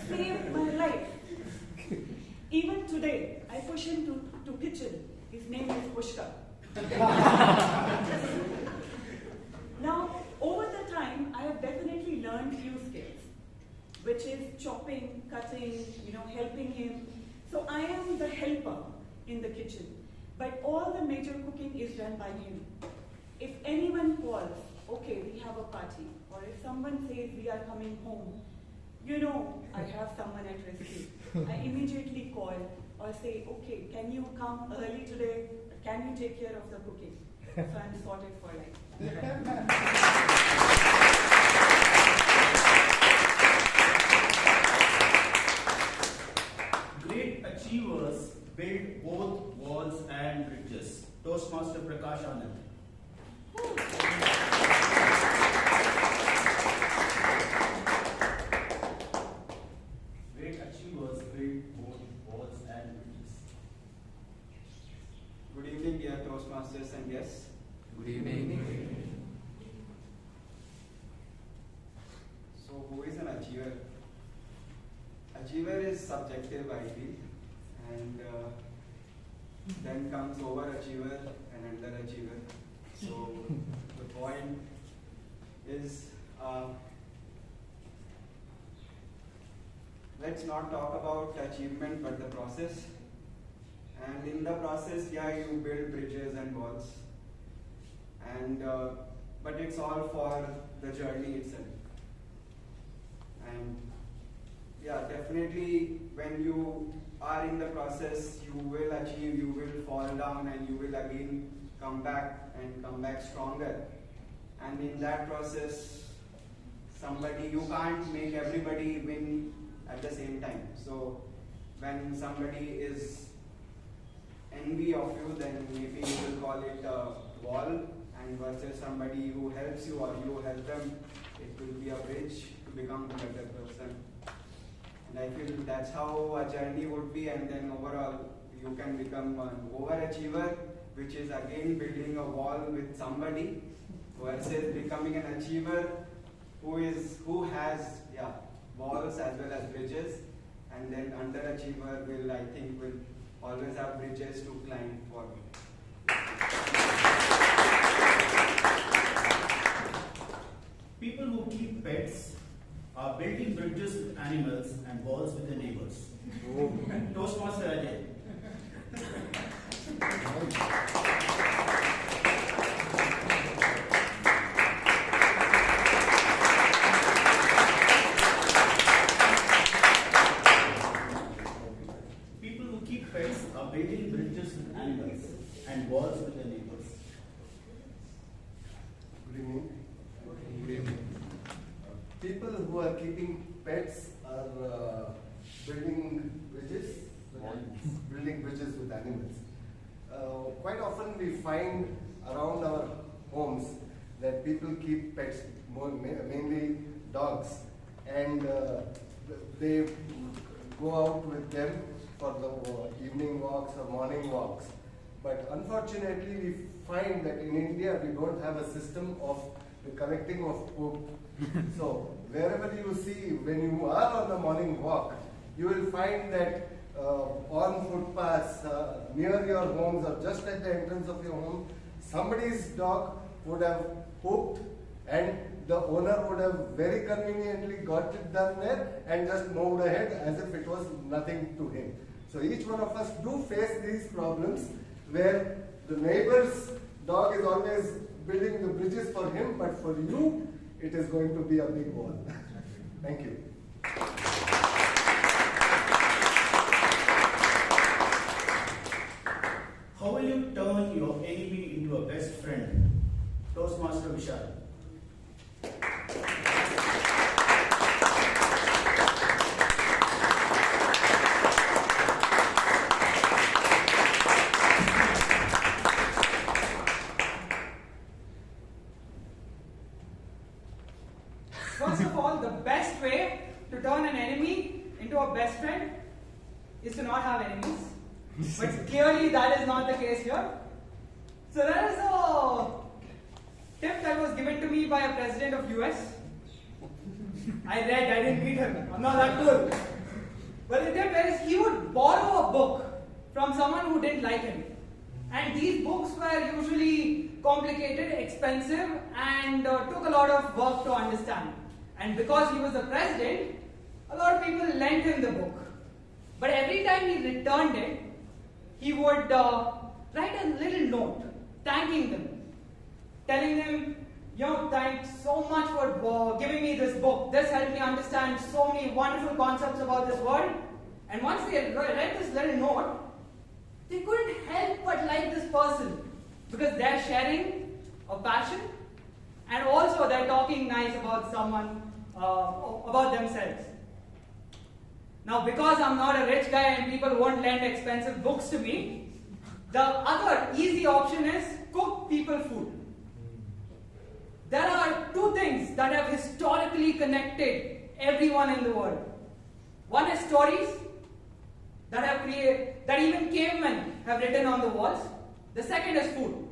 saved my life. Even today, I push him to kitchen. His name is Pushka. Now, over the time, I have definitely learned few skills, which is chopping, cutting, helping him. So I am the helper in the kitchen, but all the major cooking is done by him. If anyone calls, okay, we have a party, or if someone says we are coming home, I have someone at rescue. I immediately call or say, okay, can you come early today? Can you take care of the cooking? So I'm sorted for life. objective, I feel. And then comes overachiever and underachiever. So the point is, let's not talk about achievement but the process. And in the process, yeah, you build bridges and walls. And but it's all for the journey itself. And yeah, definitely when you are in the process, you will achieve, you will fall down, and you will again come back and come back stronger. And in that process, you can't make everybody win at the same time. So when somebody is envy of you, then maybe you will call it a wall, and versus somebody who helps you or you help them, it will be a bridge to become a better person. And I feel that's how a journey would be, and then overall you can become an overachiever, which is again building a wall with somebody, versus becoming an achiever who has walls as well as bridges, and then underachiever will, I think, will always have bridges to climb forward. People who keep pets are building bridges with animals and walls with their neighbors. Toastmaster Abhay. People who keep pets are building bridges with animals and walls with their neighbors. Good evening. People who are keeping pets are building bridges with animals. Quite often we find around our homes that people keep pets, mainly dogs, and they go out with them for the evening walks or morning walks. But unfortunately, we find that in India we don't have a system of the collecting of poop. So wherever you see, when you are on a morning walk, you will find that on footpaths near your homes or just at the entrance of your home, somebody's dog would have pooped, and the owner would have very conveniently got it done there and just moved ahead as if it was nothing to him. So each one of us do face these problems where the neighbor's dog is always building the bridges for him, but for you, it is going to be a big wall. Thank you. How will you turn your enemy into a best friend? Toastmaster Vishal. First of all, the best way to turn an enemy into a best friend is to not have enemies. But clearly that is not the case here. So there is a tip that was given to me by a president of US. I didn't meet him. I'm not that cool. But the tip is he would borrow a book from someone who didn't like him. And these books were usually complicated, expensive, and took a lot of work to understand. And because he was the president, a lot of people lent him the book. But every time he returned it, he would write a little note, thanking them, telling them, thanks so much for giving me this book. This helped me understand so many wonderful concepts about this world. And once they read this little note, they couldn't help but like this person because they're sharing a passion and also they're talking nice about someone, about themselves. Now, because I'm not a rich guy and people won't lend expensive books to me, the other easy option is cook people food. There are two things that have historically connected everyone in the world. One is stories that even cavemen have written on the walls. The second is food.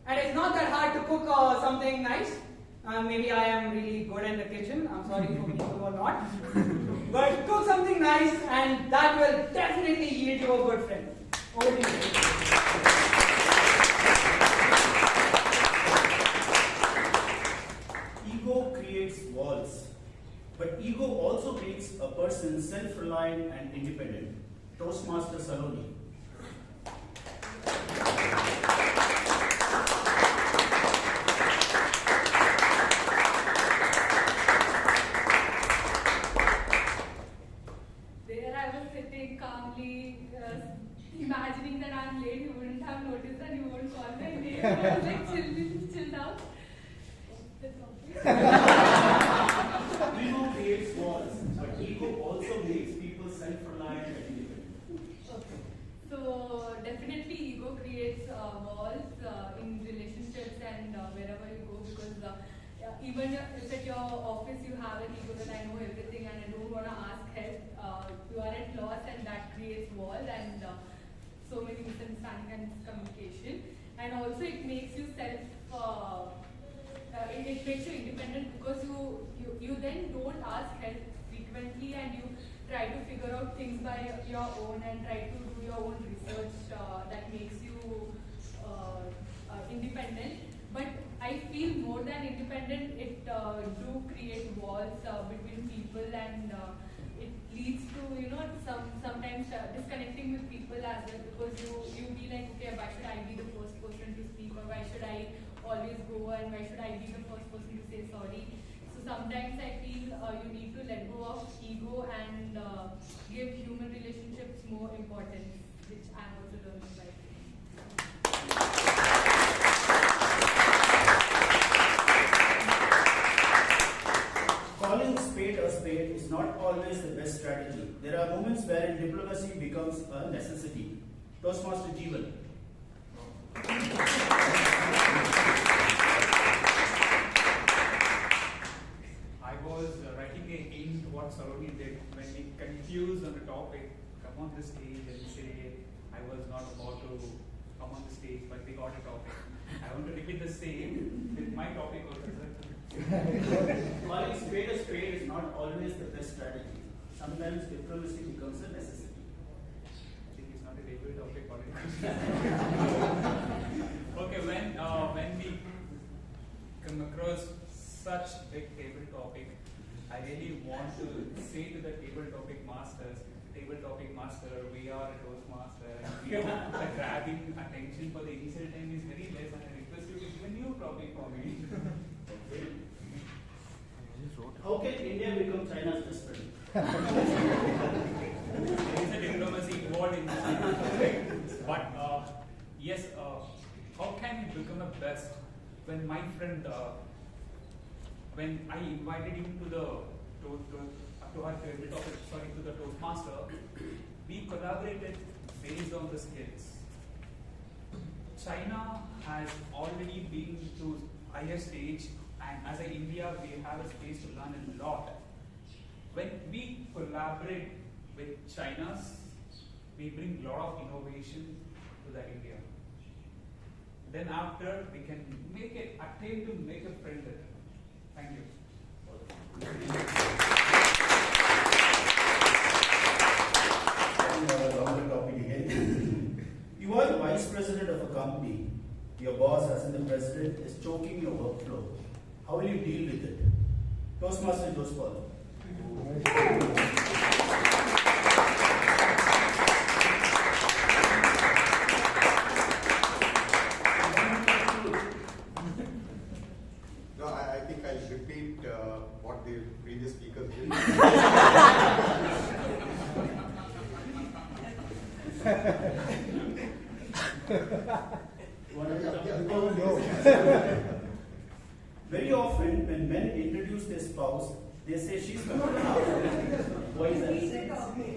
And it's not that hard to cook something nice. Maybe I am really good in the kitchen. I'm sorry for people who are not. But cook something nice and that will definitely yield you a good friend. Over to you. Ego creates walls, but ego also makes a person self-reliant and independent. Toastmaster Saloni. There I was sitting calmly, imagining that I'm late. He wouldn't have noticed and he won't call my name. I was like, chill down. Ego creates walls, but ego also makes people self-reliant and independent. Okay. So definitely ego creates walls in relationships and wherever you go, because even if at your office you have an ego that I know everything and I don't want to ask help, you are at loss and that creates wall and so many misunderstanding and miscommunication. And also it makes you it makes you independent because you then don't ask help frequently and you try to figure out things by your own and try to do your own research that makes you independent. But I feel more than independent, it do create walls between people and it leads to sometimes disconnecting with people as well, because you be like, okay, why should I be the first person to speak, or why should I always go, and why should I be the first person to say sorry. So sometimes I feel you need to let go of ego and give human relationships more importance, which I'm also learning by doing. Calling spade a spade is not always the best strategy. There are moments wherein diplomacy becomes a necessity. Toastmaster Jeevan. I was writing a hint what Saloni did when we confused on the topic, come on the stage and say, I was not about to come on the stage, but we got a topic. I want to repeat the same with my topic also. Calling spade a spade is not always the best strategy. Sometimes diplomacy becomes a necessity. I think it's not a regular topic already. Okay, when we come across such big table topic, I really want to say to the table topic masters, we are a Toastmaster and we are the grabbing attention for the initial time is very less, and I request you to give a new topic for me. How can India become China's best friend? There is a diplomacy involved in this. But yes, how can we become a best when my friend, when I invited him to the Toastmaster, we collaborated based on the skills. China has already been to higher stage, and as an India, we have a space to learn a lot. When we collaborate with China, we bring a lot of innovation to that India. Then after, we can attempt to make a friend with them. Thank you. Longer topic again. You are the vice president of a company. Your boss, as in the president, is choking your workflow. How will you deal with it? Toastmaster Joseph. No, I think I'll repeat what the previous speakers did. Very often, when men introduce their spouse, they say she's coming out. Why is that? Okay.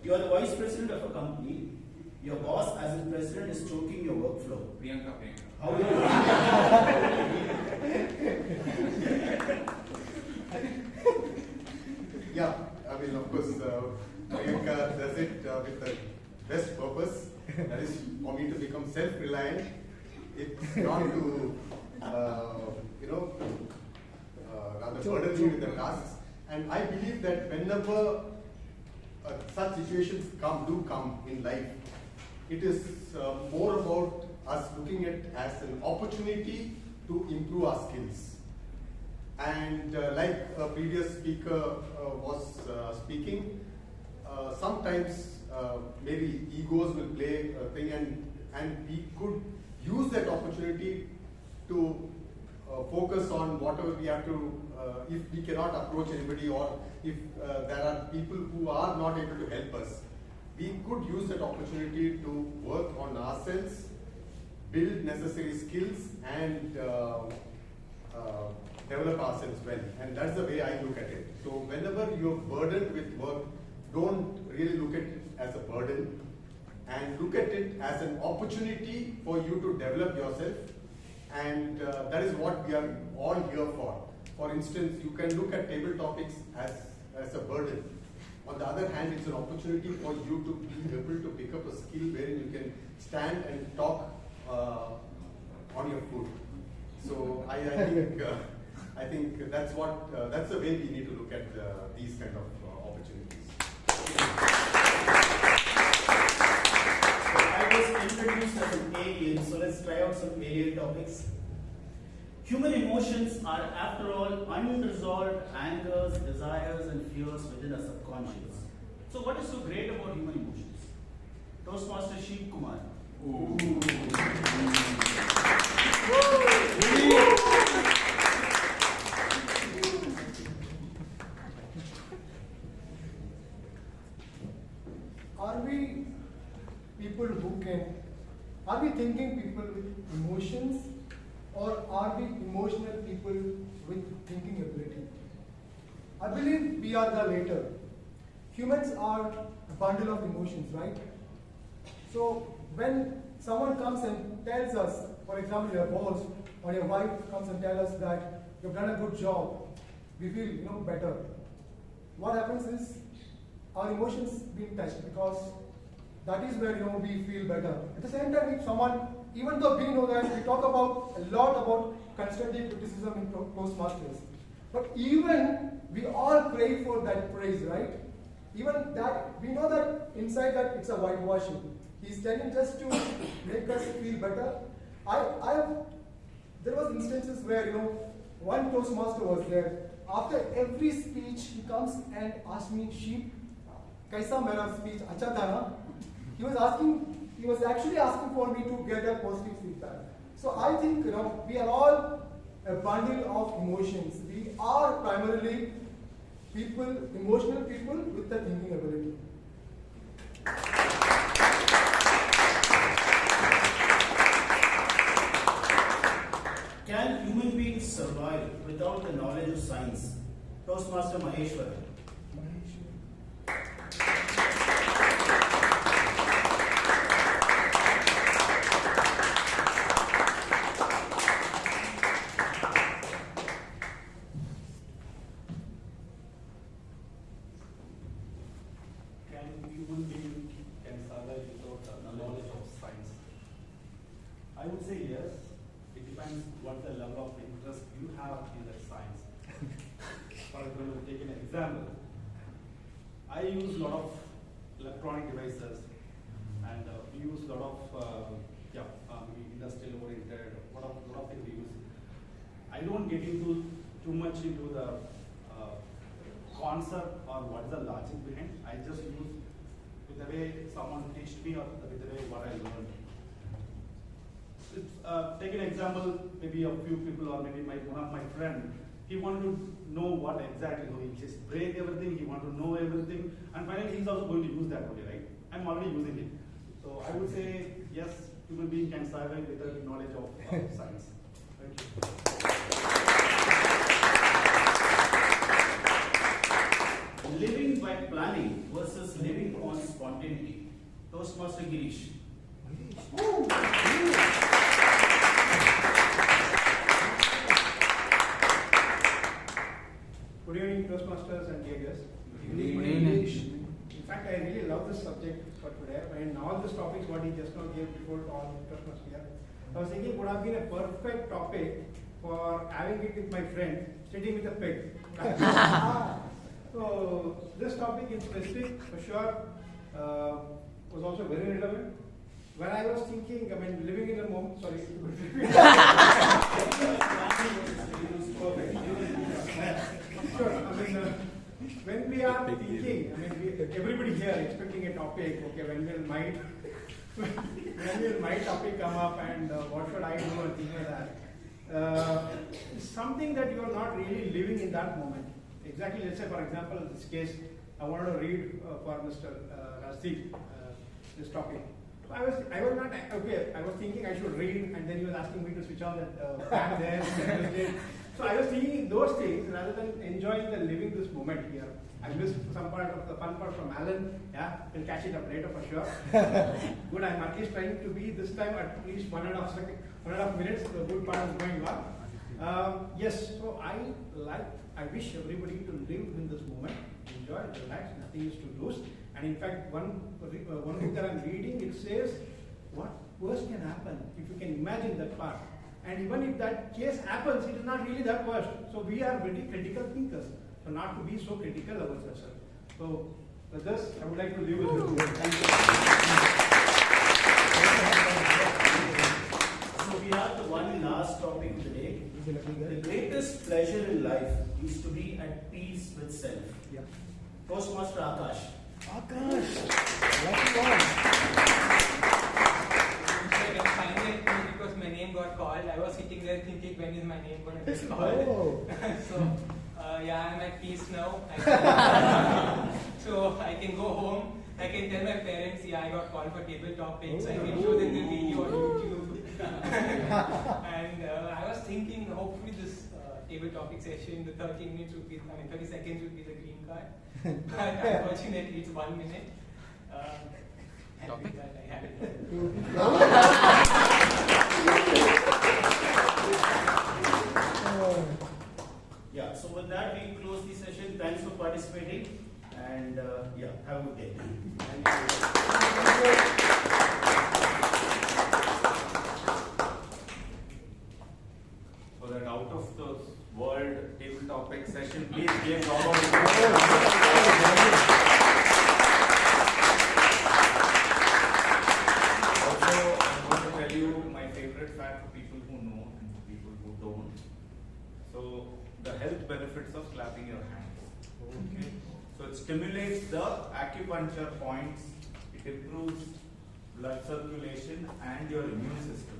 You are the vice president of a company. Your boss, as the president, is choking your workflow. Priyanka. How will you? Yeah, I mean, of course, Priyanka does it with the best purpose. That is for me to become self-reliant. It's not to, rather burden me with the tasks. And I believe that whenever such situations do come in life, it is more about us looking at it as an opportunity to improve our skills. And like a previous speaker was speaking, sometimes maybe egos will play a thing, and we could use that opportunity to focus on whatever we have to, if we cannot approach anybody, or if there are people who are not able to help us, we could use that opportunity to work on ourselves, build necessary skills, and develop ourselves well. And that's the way I look at it. So whenever you're burdened with work, don't really look at it as a burden, and look at it as an opportunity for you to develop yourself. And that is what we are all here for. For instance, you can look at table topics as a burden. On the other hand, it's an opportunity for you to be able to pick up a skill wherein you can stand and talk on your foot. So I think that's the way we need to look at these kind of opportunities. I was introduced as an alien, so let's try out some alien topics. Human emotions are, after all, unresolved angers, desires, and fears within our subconscious. So, what is so great about human emotions? Toastmaster Sheep Kumar. Are we people who can? Are we thinking people with emotions? Or are we emotional people with thinking ability? I believe we are the latter. Humans are a bundle of emotions, right? So when someone comes and tells us, for example, your boss or your wife comes and tells us that you've done a good job, we feel better. What happens is our emotions being touched, because that is where we feel better. At the same time, if someone, even though we know that we talk about a lot about constructive criticism in Toastmasters, but even we all crave for that praise, right? Even that, we know that inside that it's a whitewashing. He's telling just to make us feel better. There was instances where, one Toastmaster was there. After every speech, he comes and asks me, Sheep, kaisa mera speech, acha tha na? He was actually asking for me to get a positive feedback. So I think, we are all a bundle of emotions. We are primarily people, emotional people with the thinking ability. Can human beings survive without the knowledge of science? Toastmaster Maheshwar. I would say yes. It depends what the level of interest you have in that science. For example, take an example. I use a lot of electronic devices, and we use a lot of industrial oriented, lot of things we use. I don't get into too much into the concept or what is the logic behind. I just use with the way someone teach me or with the way what I learned. Take an example, maybe a few people or maybe one of my friend, he wanted to know what exactly, he just break everything, he wanted to know everything, and finally he's also going to use that only, right? I'm already using it. So I would say, yes, human being can survive with the knowledge of science. Thank you. Living by planning versus living on spontaneity. Toastmaster Girish. Good evening, Toastmasters and dear guests. Good evening. In fact, I really love this subject for today. And all these topics what he just now gave before all Toastmasters here, I was thinking would have been a perfect topic for having it with my friend sitting with a pig. So this topic in specific, for sure, was also very relevant. When I was thinking, I mean, living in the moment, sorry. Sure, I mean, when we are thinking, I mean, everybody here expecting a topic, okay, when will my topic come up and what should I do and things like that. Something that you are not really living in that moment. Exactly, let's say for example, in this case, I wanted to read for Mr. Rajdeep this topic. I was not, okay, I was thinking I should read and then he was asking me to switch on that fan there. So I was thinking those things rather than enjoying the living this moment here. I missed some part of the fun part from Alan. Yeah, we'll catch it up later for sure. Good, I'm at least trying to be this time at least 1.5 minutes. The good part is going on. Yes, so I wish everybody to live in this moment, enjoy, relax, nothing is to lose. And in fact, one book that I'm reading, it says, what worse can happen if you can imagine that part. And even if that case happens, it is not really that worst. So we are very critical thinkers. So not to be so critical of ourselves. So with this, I would like to leave with this. Thank you. So we have the one last topic of the day. The greatest pleasure in life is to be at peace with self. Yeah. Toastmaster Akash. Akash! Lucky one. I can find it because my name got called. I was sitting there thinking, when is my name going to be called? Oh. So, yeah, I'm at peace now. So I can go home. I can tell my parents, yeah, I got called for table topics. I can show them the video on YouTube. And I was thinking, hopefully this table topic session, the 30 seconds would be the green card. But unfortunately, it's 1 minute. Topic? I have Yeah, so with that, we close the session. Thanks for participating. And yeah, have a good day. Thank you. So that out of the world table topic session, please give a round of applause. Also, I'm going to tell you my favorite fact for people who know and for people who don't. So, the health benefits of clapping your hands. Okay. So it stimulates the acupuncture points, it improves blood circulation and your immune system.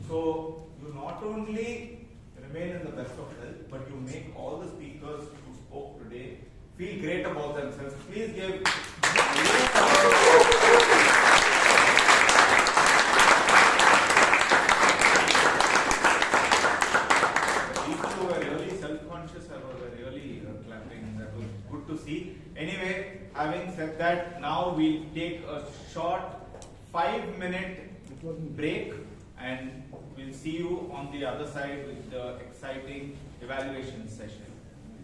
So you not only remain in the best of health, but you make all the speakers who spoke today feel great about themselves. Please give to see. Anyway, having said that, now we'll take a short 5-minute break and we'll see you on the other side with the exciting evaluation session.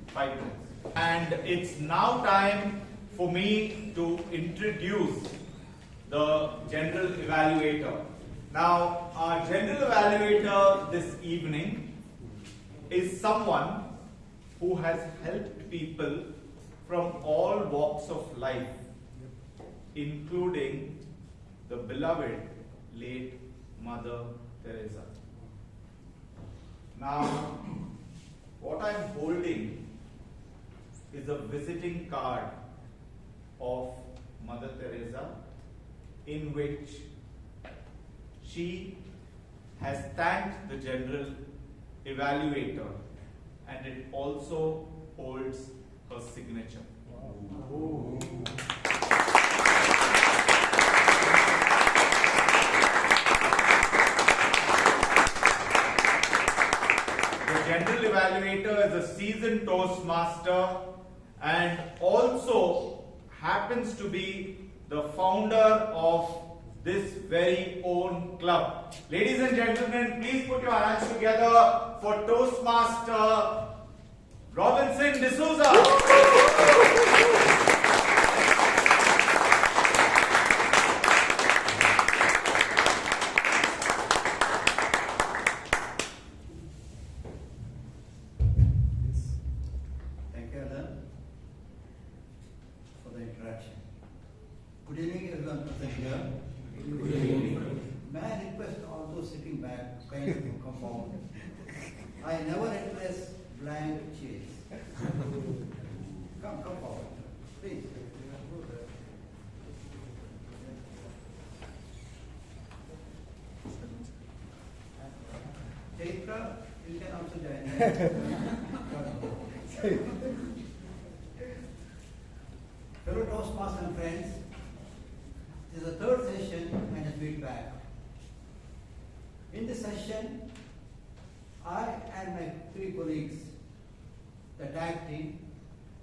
5 minutes. And it's now time for me to introduce the general evaluator. Now, our general evaluator this evening is someone who has helped people from all walks of life, including the beloved late Mother Teresa. Now, what I am holding is a visiting card of Mother Teresa in which she has thanked the general evaluator, and it also holds her signature. Wow. The general evaluator is a seasoned Toastmaster and also happens to be the founder of this very own club. Ladies and gentlemen, please put your hands together for Toastmaster Robinson D'Souza. of sitting back, kind of come forward. I never address blank chairs. Come forward, please. Chaitra, you can also join. Fellow Toastmasters and friends, this is the third session and a feedback. In this session, I and my 3 colleagues, the tag team,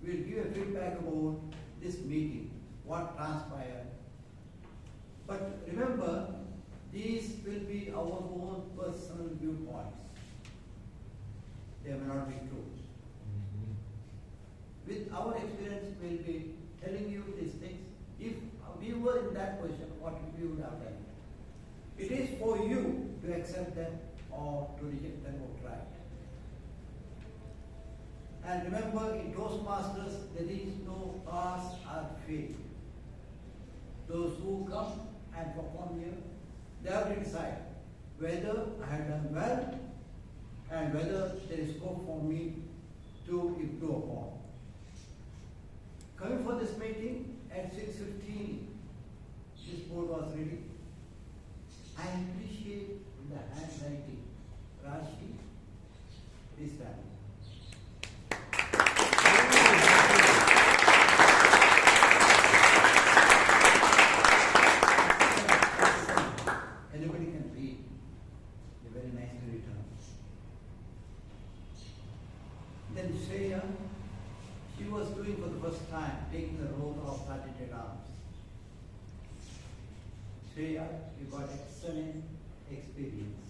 will give a feedback about this meeting, what transpired. But remember, these will be our own personal viewpoints. They may not be true. With our experience, we'll be telling you these things. If we were in that position, what we would have done. It is for you to accept them or to reject them outright. And remember, in Toastmasters, there is no pass or fail. Those who come and perform here, they have to decide whether I have done well and whether there is scope for me to improve upon. Coming for this meeting at 6:15, this board was ready. I appreciate the handwriting. Rashi, please stand. Anybody can read. They're very nicely written. Then Shreya, she was doing for the first time, taking the role of Sergeant at Arms. Shreya, you got excellent experience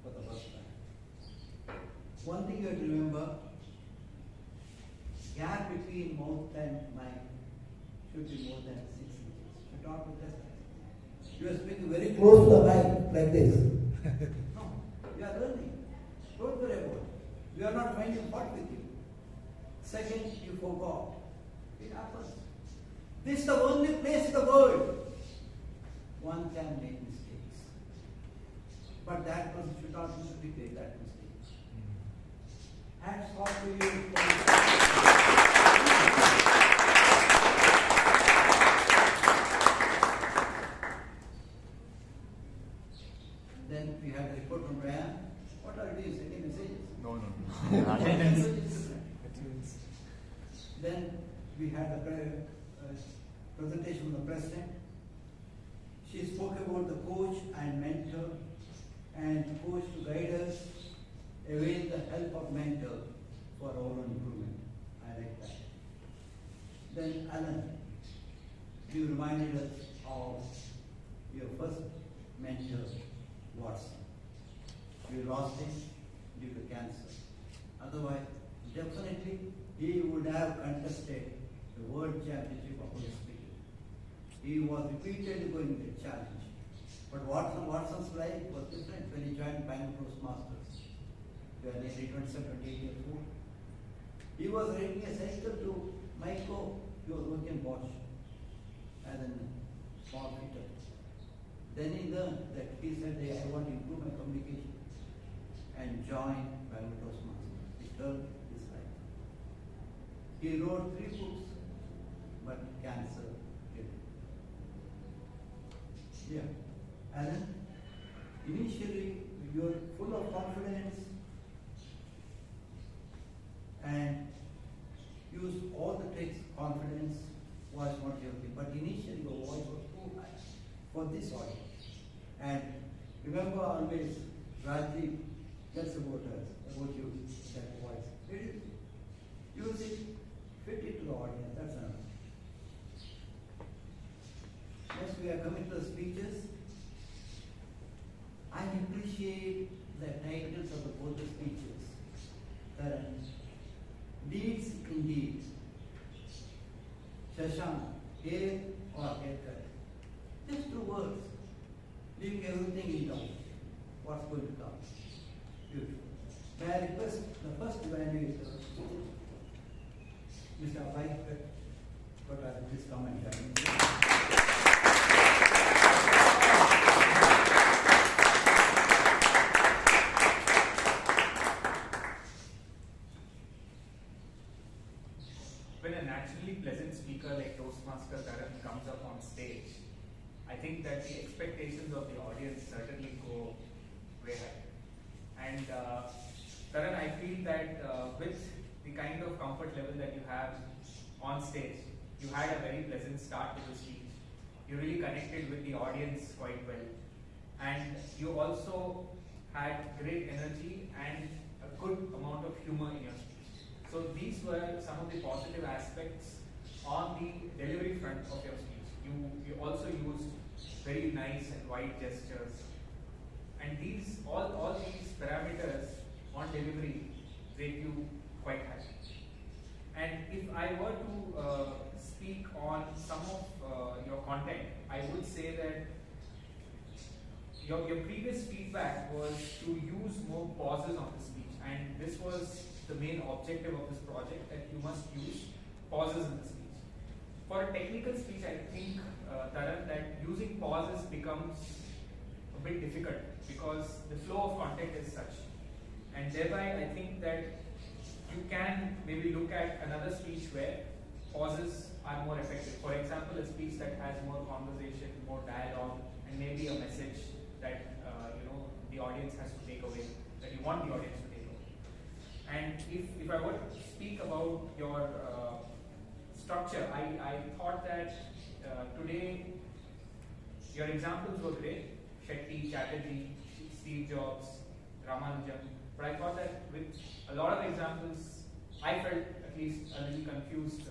for the first time. One thing you have to remember, gap between mouth and mic should be more than 6 inches. Should not be less than 6 inches. You are speaking very close to the mic, like this. No, you are learning. Don't worry about it. We are not finding fault with you. Second, you forgot. It happens. This is the only place in the world one can make mistakes. But that person should not repeat that mistake. Hats off to you. Then we had a report from Ryan. What are you doing? Sending messages? No. Then we had a presentation from the president. She spoke about the coach and mentor, and coach to guide us, avail the help of mentor for our own improvement. I like that. Then Alan, you reminded us of your first mentor, Watson. You lost him due to cancer. Otherwise, definitely he would have contested the World Championship of public speaking. He was repeatedly going to the challenge. But Watson's life was different when he joined Bangalore Toastmasters. He was nearly 27, 28 years old. He was riding a cycle to Maiko. He was working Bosch as a small fitter. Then he learned that he said, I want to improve my communication and join Bangalore Toastmasters. He turned his life. He wrote 3 books, but cancer killed him. Yeah. Alan, initially you were full of confidence and used all the tricks. Confidence was not your thing, but initially your voice was too high for this audience. And remember always, Rajdeep tells about us, about you, that voice. Use it, fit it to the audience, that's enough. Next we are coming to the speeches. I appreciate the titles of both the speeches. Taran, deeds indeed. Shashank, hair or haircut. Just 2 words, leaving everything in doubt. What's going to come? Beautiful. May I request the first evaluator, Mr. Abhay, Kothari, please come and join me. on stage, I think that the expectations of the audience certainly go way high. And Taran, I feel that with the kind of comfort level that you have on stage, you had a very pleasant start to the speech. You really connected with the audience quite well. And you also had great energy and a good amount of humor in your speech. So these were some of the positive aspects on the delivery front of your speech. You also used very nice and wide gestures. And these all these parameters on delivery rate you quite high. And if I were to speak on some of your content, I would say that your previous feedback was to use more pauses on the speech, and this was the main objective of this project, that you must use pauses in the speech. For a technical speech, I think, Taran, that using pauses becomes a bit difficult because the flow of content is such. And thereby, I think that you can maybe look at another speech where pauses are more effective. For example, a speech that has more conversation, more dialogue, and maybe a message that the audience has to take away, that you want the audience to take away. And if I were to speak about your structure, I thought that today your examples were great. Shetty, Chatterjee, Steve Jobs, Ramanujan. But I thought that with a lot of examples, I felt at least a little confused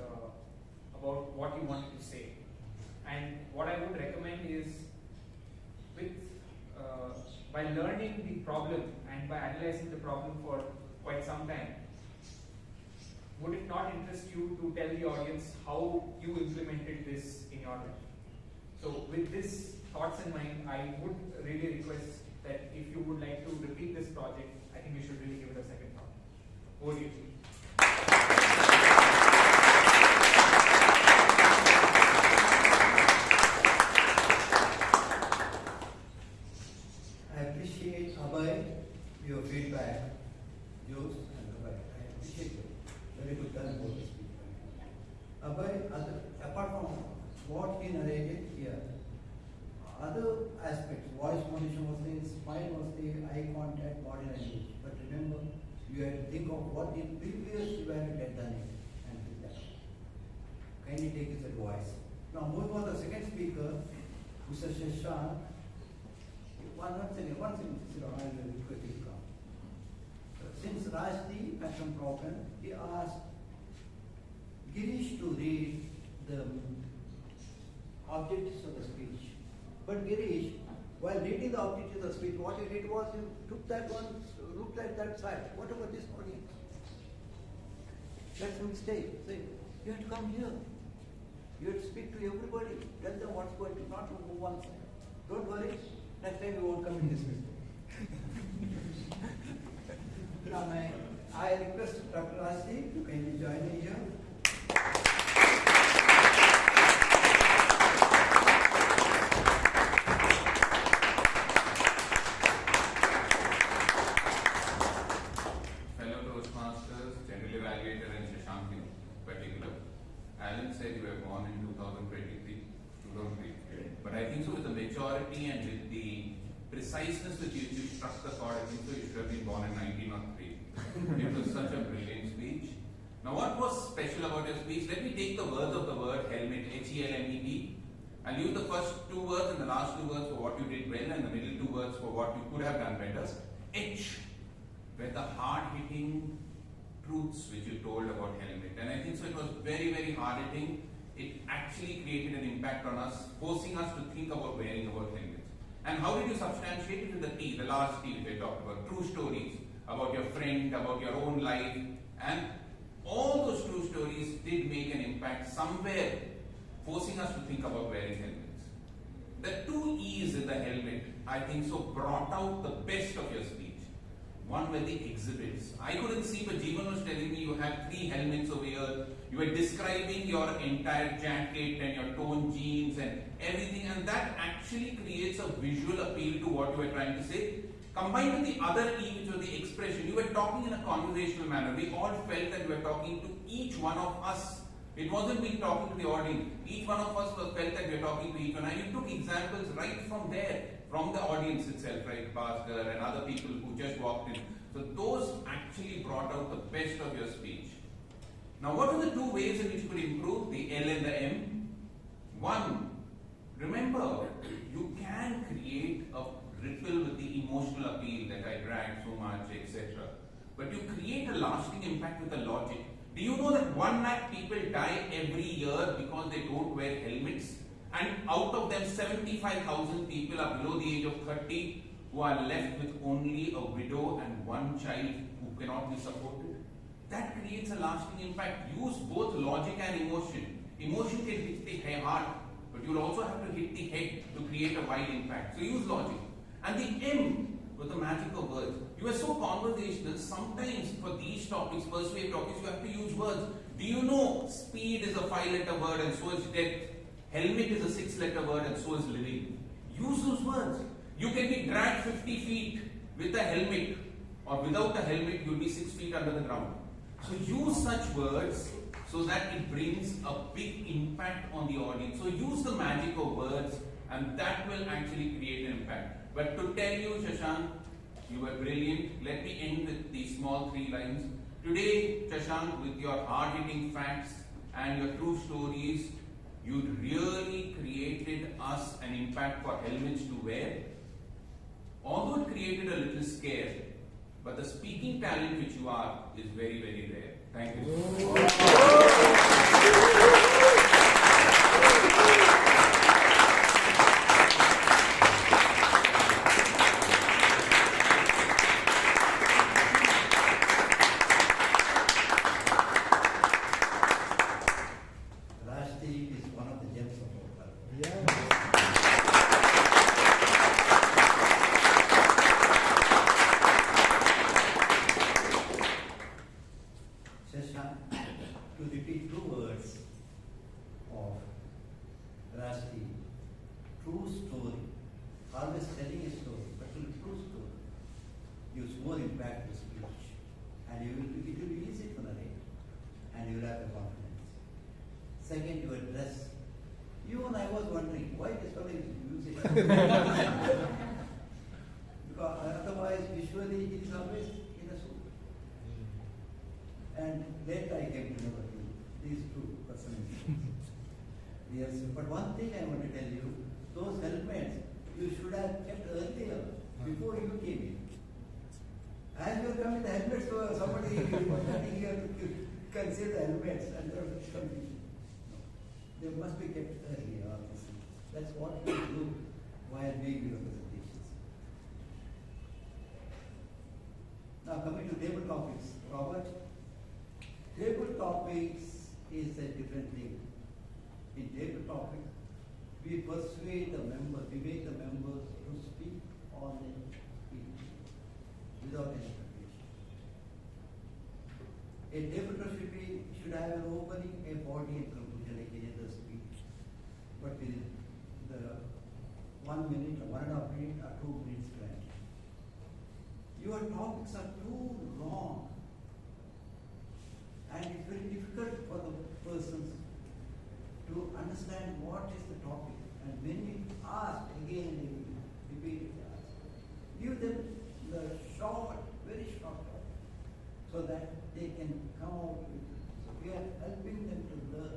about what you wanted to say. And what I would recommend is, by learning the problem and by analyzing the problem for quite some time, would it not interest you to tell the audience how you implemented this in your life? So with this thoughts in mind, I would really request that if you would like to repeat this project, I think you should really give it a second thought. Over to you. I appreciate, Abhay, your feedback. Jose and Abhay, I appreciate you. Very good done about this feedback. Abhay, apart from what he narrated here, other aspects, voice modulation was there, smile was there, eye contact, body language. But remember, you have to think of what the previous event had done it and do that. Kindly take his advice. Now moving on to the second speaker, Mr. Shashank. One thing, I will request you to come. Since Rajdeep had some problem, he asked Girish to read the objectives of the speech. But Girish, while reading the objectives of the speech, what he did was he took that one, looked at that side. What about this audience? That's a mistake. Say, you have to come here. You have to speak to everybody. Tell them what's going to, not to move one side. Don't worry. Next time we won't come in this way. Now, I request Dr. Rajdeep to kindly join me here. Fellow Toastmasters, General Evaluator and Shashank in particular. Alan said you were born in 2023. But I think so with the maturity and with the preciseness with which you struck the chord, I think so you should have been born in 1903. It was such a brilliant speech. Now what was special about your speech? Let me take the words of the word helmet, H-E-L-M-E-T. I'll use the first two words and the last two words for what you did well and the middle two words for what you could have done better. H, were the hard-hitting truths which you told about helmet. And I think so it was very, very hard-hitting. It actually created an impact on us, forcing us to think about wearing about helmets. And how did you substantiate it with the T, the last T we talked about, true stories about your friend, about your own life, and all those true stories did make an impact somewhere, forcing us to think about wearing helmets. The two E's in the helmet, I think so, brought out the best of your speech. One were the exhibits. I couldn't see, but Jeevan was telling me you have 3 helmets over here. You were describing your entire jacket and your toned jeans and everything, and that actually creates a visual appeal to what you were trying to say. Combined with the other E, which was the expression, you were talking in a conversational manner. We all felt that you were talking to each one of us. It wasn't me talking to the audience. Each one of us felt that we were talking to each one. And you took examples right from there, from the audience itself, right? Pastor and other people who just walked in. So those actually brought out the best of your speech. Now, what are the two ways in which you could improve the L and the M? One, remember, you can create a ripple with the emotional appeal that I dragged so much, etc. But you create a lasting impact with the logic. Do you know that 1 lakh people die every year because they don't wear helmets? And out of them, 75,000 people are below the age of 30 who are left with only a widow and one child who cannot be supported. That creates a lasting impact. Use both logic and emotion. Emotion can hit the heart, but you'll also have to hit the head to create a wide impact. So use logic. And the M was the magic of words. You are so conversational. Sometimes for these topics, persuasive topics, you have to use words. Do you know speed is a 5-letter word and so is death? Helmet is a 6-letter word and so is living. Use those words. You can be dragged 50 feet with a helmet, or without a helmet, you'll be 6 feet under the ground. So use such words so that it brings a big impact on the audience. So use the magic of words, and that will actually create an impact. But to tell you, Shashank, you were brilliant. Let me end with these small 3 lines. Today, Shashank, with your hard-hitting facts and your true stories, you really created us an impact for helmets to wear. Although it created a little scare, but the speaking talent which you are is very, very rare. Thank you so much. Rajdeep is one of the gems of our club. Shashank, to repeat 2 words of Rajdeep, true story, always telling a story, but to true story, gives more impact to speech, and it will be easy to narrate, and you will have the confidence. Second, your dress. Even I was wondering why this fellow is using it. Because otherwise, visually, he is always in a suit. And later I came to know that these 2 personalities. Yes, but one thing I want to tell you, those helmets you should have kept earlier, before you came in. As you come in the helmets, so somebody was standing here to conceal the helmets and there was something. No. They must be kept earlier, obviously. That's what we do while doing your presentations. Now coming to table topics, Robert. Table topics is a different thing. In table topics, we persuade the members, we make the members to speak on the speech without any preparation. A table talk should have an opening, a body, and conclusion like any other speech. But within the 1 minute, or 1.5 minutes, or 2 minutes time, your topics are too long. And it's very difficult for the persons to understand what is the topic. And when you ask again and again, repeatedly ask, give them the short, very short topic, so that they can come out with it. So we are helping them to learn,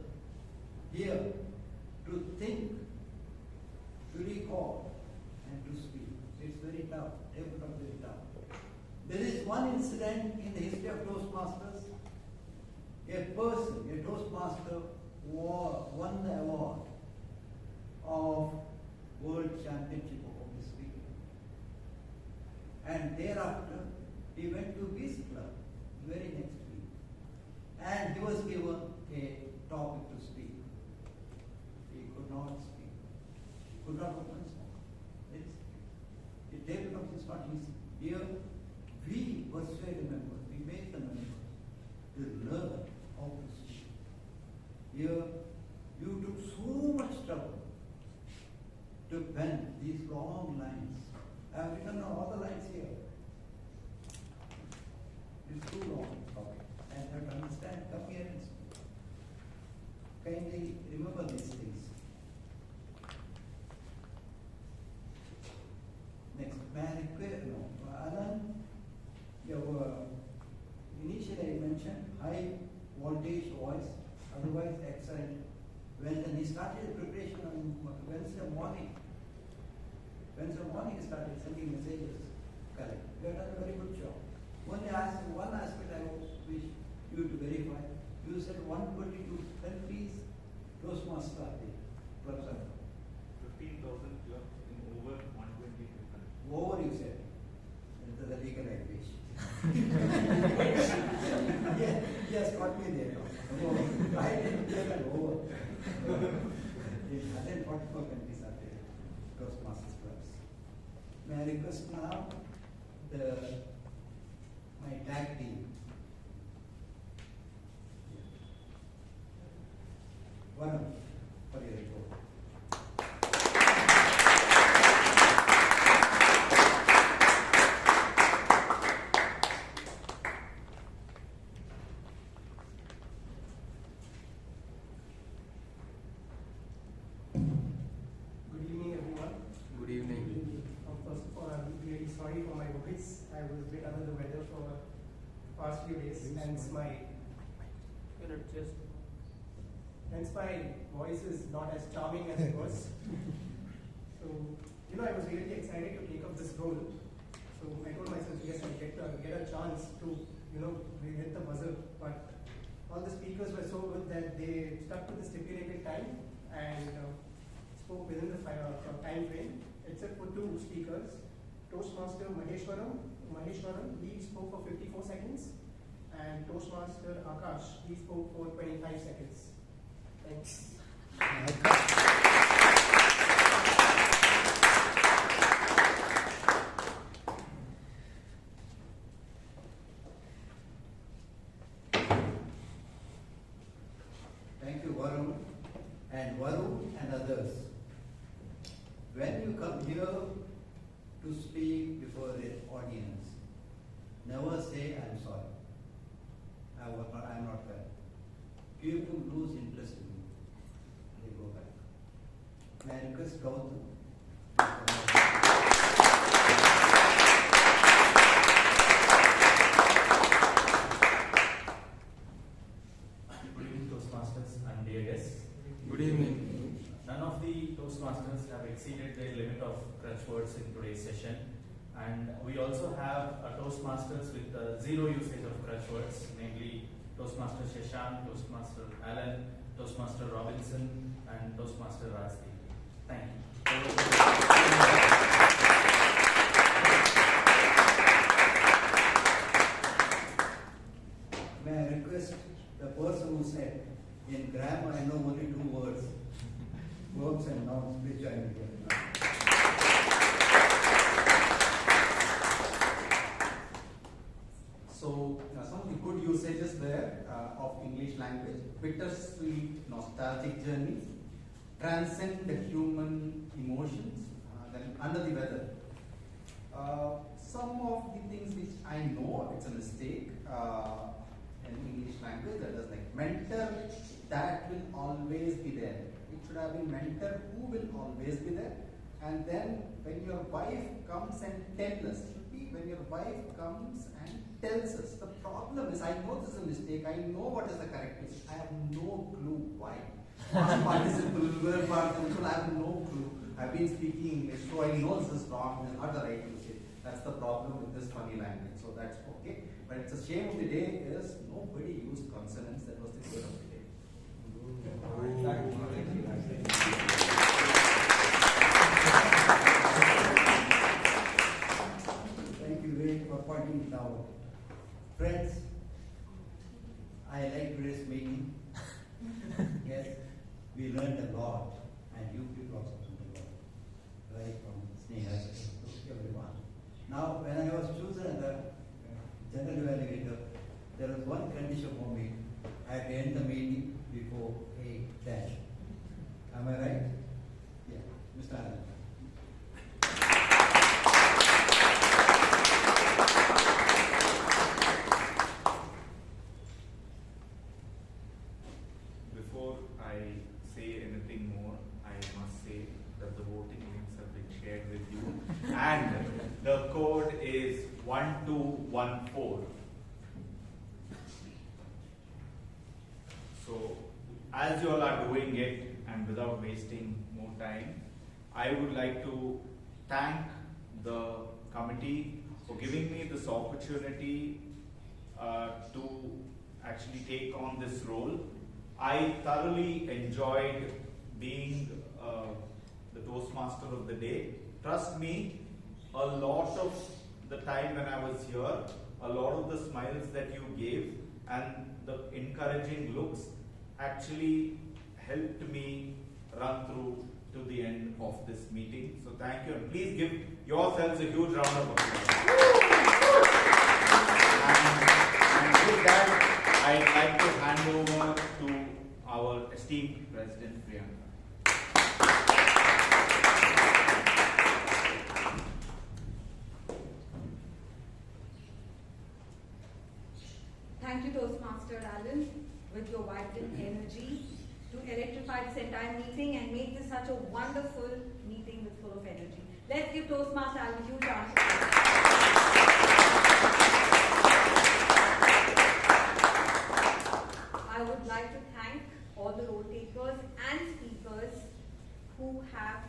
hear, to think, to recall, and to speak. It's very tough, very tough. There is one incident in the history of Toastmasters. A person, a Toastmaster, won the award of World Championship of Public Speaking. And thereafter, he went to his club the very next week. And he was given a topic to speak. He could not speak. He could not open his mouth. The table talk is not easy. Here, we persuade the members, we make the members to learn how to speak. Here, you took so much trouble to pen these long lines. I have written all the lines here. It's too long. Okay. And you have to understand, come here and speak. kindly remember these things. Next, may I request, Alan, initially I mentioned high voltage voice, otherwise excellent. When he started the preparation on Wednesday morning, he started sending messages. Correct. You have done a very good job. One aspect I wish you to verify. You said 122. Then please, Toastmaster Club. 15,000 clubs in over 120 different. Over, you said. Into the legal language. Yes, got me there. I didn't hear that over. In 144 countries are there, Toastmasters clubs. May I request now my tag team. Varun, for your report. Good evening, everyone. Good evening. First of all, I'm really sorry for my voice. I was a bit under the weather for the past few days, hence my voice is not as charming as it was. So, I was really excited to take up this role. So I told myself, yes, I'll get a chance to, hit the buzzer. But all the speakers were so good that they stuck to the stipulated time and spoke within the time frame, except for two speakers. Toastmaster Maheshwaram, he spoke for 54 seconds, and Toastmaster Akash, he spoke for 25 seconds. Thanks. Thank you, Varun and others. When you come here to speak before the audience, never say I'm sorry. I'm not well. People lose interest in you. They go back. May I request Gowtham? Good evening, Toastmasters and dear guests. Good evening. None of the Toastmasters have exceeded their limit of crutch words in today's session. And we also have a Toastmasters with zero usage of crutch words, namely Toastmaster Shashank, Toastmaster Alan, Toastmaster Robinson, and Toastmaster Rajdeep. Thank you. May I request the person who said, in grammar I know only two words, verbs and nouns, which I am here. So, some of the good usages there of English language: bittersweet, nostalgic journey, transcend the human emotions, then under the weather. Some of the things which I know it's a mistake in English language, that is like mentor, that will always be there. It should have been mentor who will always be there. And then when your wife comes and tells us, it should be when your wife comes and tells us. The problem is, I know this is a mistake, I know what is the correct mistake, I have no clue why. Past participle, verb participle, I have no clue. I've been speaking English, so I know this is wrong, this is not the right usage. That's the problem with this funny language, so that's okay. But it's a shame of the day is nobody used consonants. That was the word of the day. Thank you, Vivek, for pointing it out. Friends, I like today's meeting. Yes, we learned a lot, and you people also learned a lot. Right from Shreya to everyone. Now, when I was chosen as the general evaluator, there was one condition for me. I had to end the meeting before 8:10. Am I right? Yeah, Mr. Alan. Before I is 1214. So, as you all are doing it, and without wasting more time, I would like to thank the committee for giving me this opportunity to actually take on this role. I thoroughly enjoyed being the Toastmaster of the day. Trust me, a lot of the time when I was here, a lot of the smiles that you gave and the encouraging looks actually helped me run through to the end of this meeting. So thank you, and please give yourselves a huge round of applause. And with that, I'd like to hand over to our esteemed President Priyanka. Thank you, Toastmaster Alan, with your vibrant energy to electrify this entire meeting and make this such a wonderful meeting with full of energy. Let's give Toastmaster Alan a huge round of I would like to thank all the role takers and speakers who have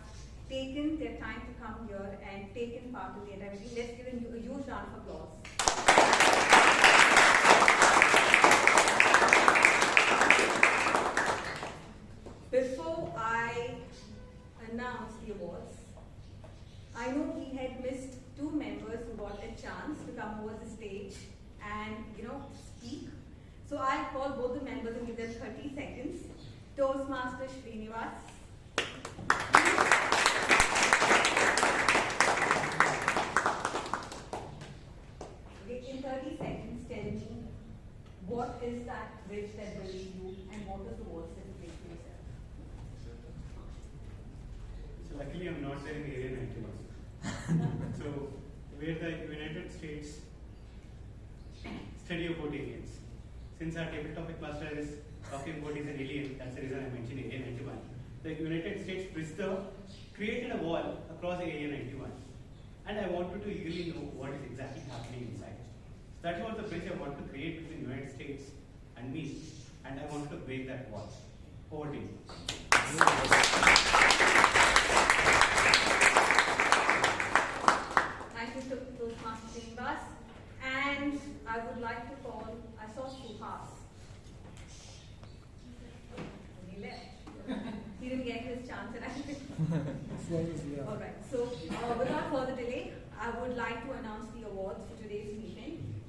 taken their time to come here and taken part in the entire meeting. Let's give them a huge round of applause. Before I announce the awards, I know we had missed two members who got a chance to come over the stage and, speak. So I'll call both the members and give them 30 seconds. Toastmaster Srinivas. Okay, in 30 seconds, tell me what is that bridge that builds you and what is the words that you make for yourself? So luckily I'm not there in Area 91. So where the United States study about aliens. Since our table topic cluster is talking about is an alien, that's the reason I mentioned Area 91. The United States created a wall across Area 91. And I wanted to really know what is exactly happening inside. So that was the bridge I wanted to create between the United States and me. And I wanted to break that wall. Over to you. Thank you, Toastmaster Srinivas. And I would like to call, I saw Suhas. He left. He didn't get his chance and I Alright, so without further delay, I would like to announce the awards for today's meeting.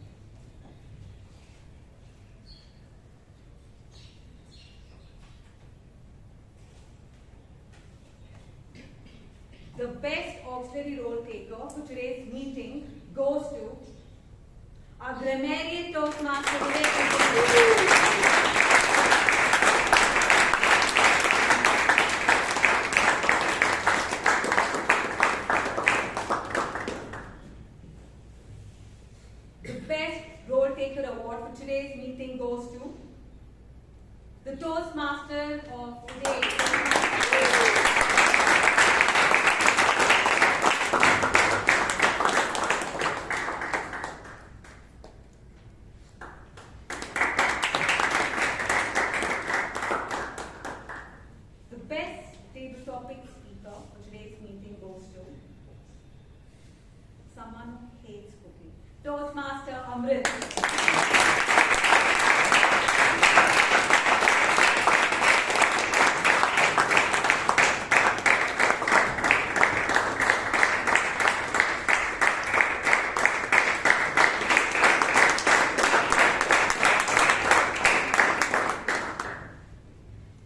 The best auxiliary role taker for today's meeting goes to our grammarian Toastmaster Vivek. The best role taker award for today's meeting goes to the Toastmaster of today. Someone who hates cooking. Toastmaster Amrit.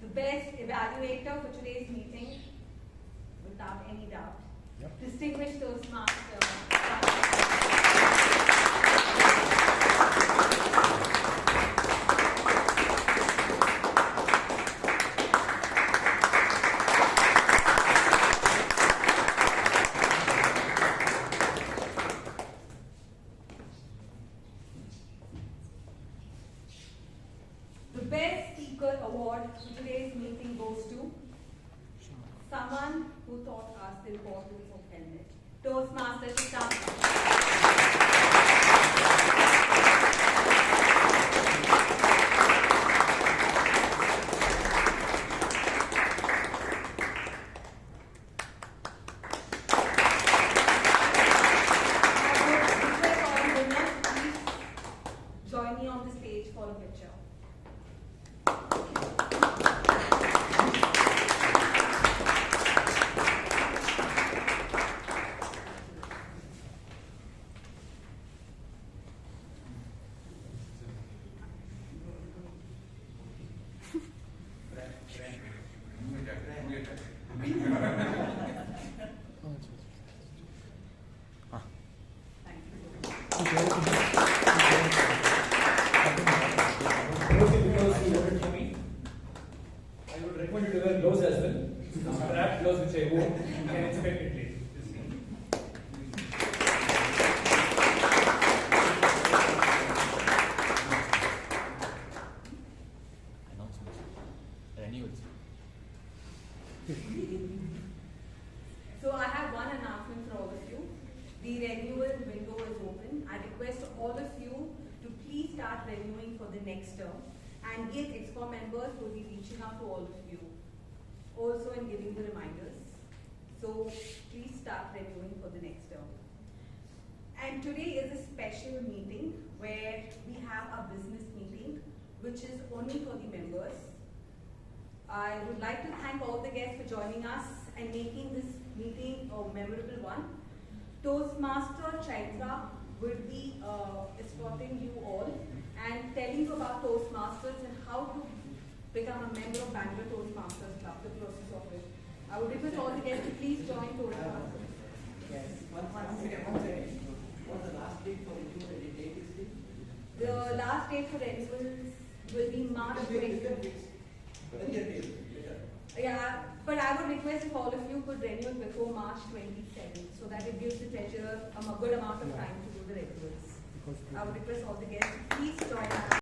The best evaluator for today's meeting, without any doubt. Yep. Distinguished Toastmaster. The best speaker award for today's meeting goes to someone who taught us the importance of helmet. Toastmaster Shashank. Because you voted for me, I would recommend you to wear gloves as well. Strap gloves which I wore, you can inspect it later. So I have one announcement for all of you. The renewal window is open. I request all of you to please start renewing for the next term, and GIG Expo members will be reaching out to all of you also and giving the reminders. So please start renewing for the next term. And today is a special meeting where we have a business meeting which is only for the members. I would like to thank all the guests for joining us and making this meeting a memorable one. Toastmaster Chaitra will be escorting you all and telling you about Toastmasters and how to become a member of Bangalore Toastmasters Club, the process of it. I would request all the guests to please join Toastmasters. Yes. One second. What's the last date for renewal? Any date is it? The last date for renewals will be March 20th. Yeah, but I would request if all of you could renew it before March 27th, so that it gives the treasurer a good amount of time to do the renewals. I would request all the guests to please join us.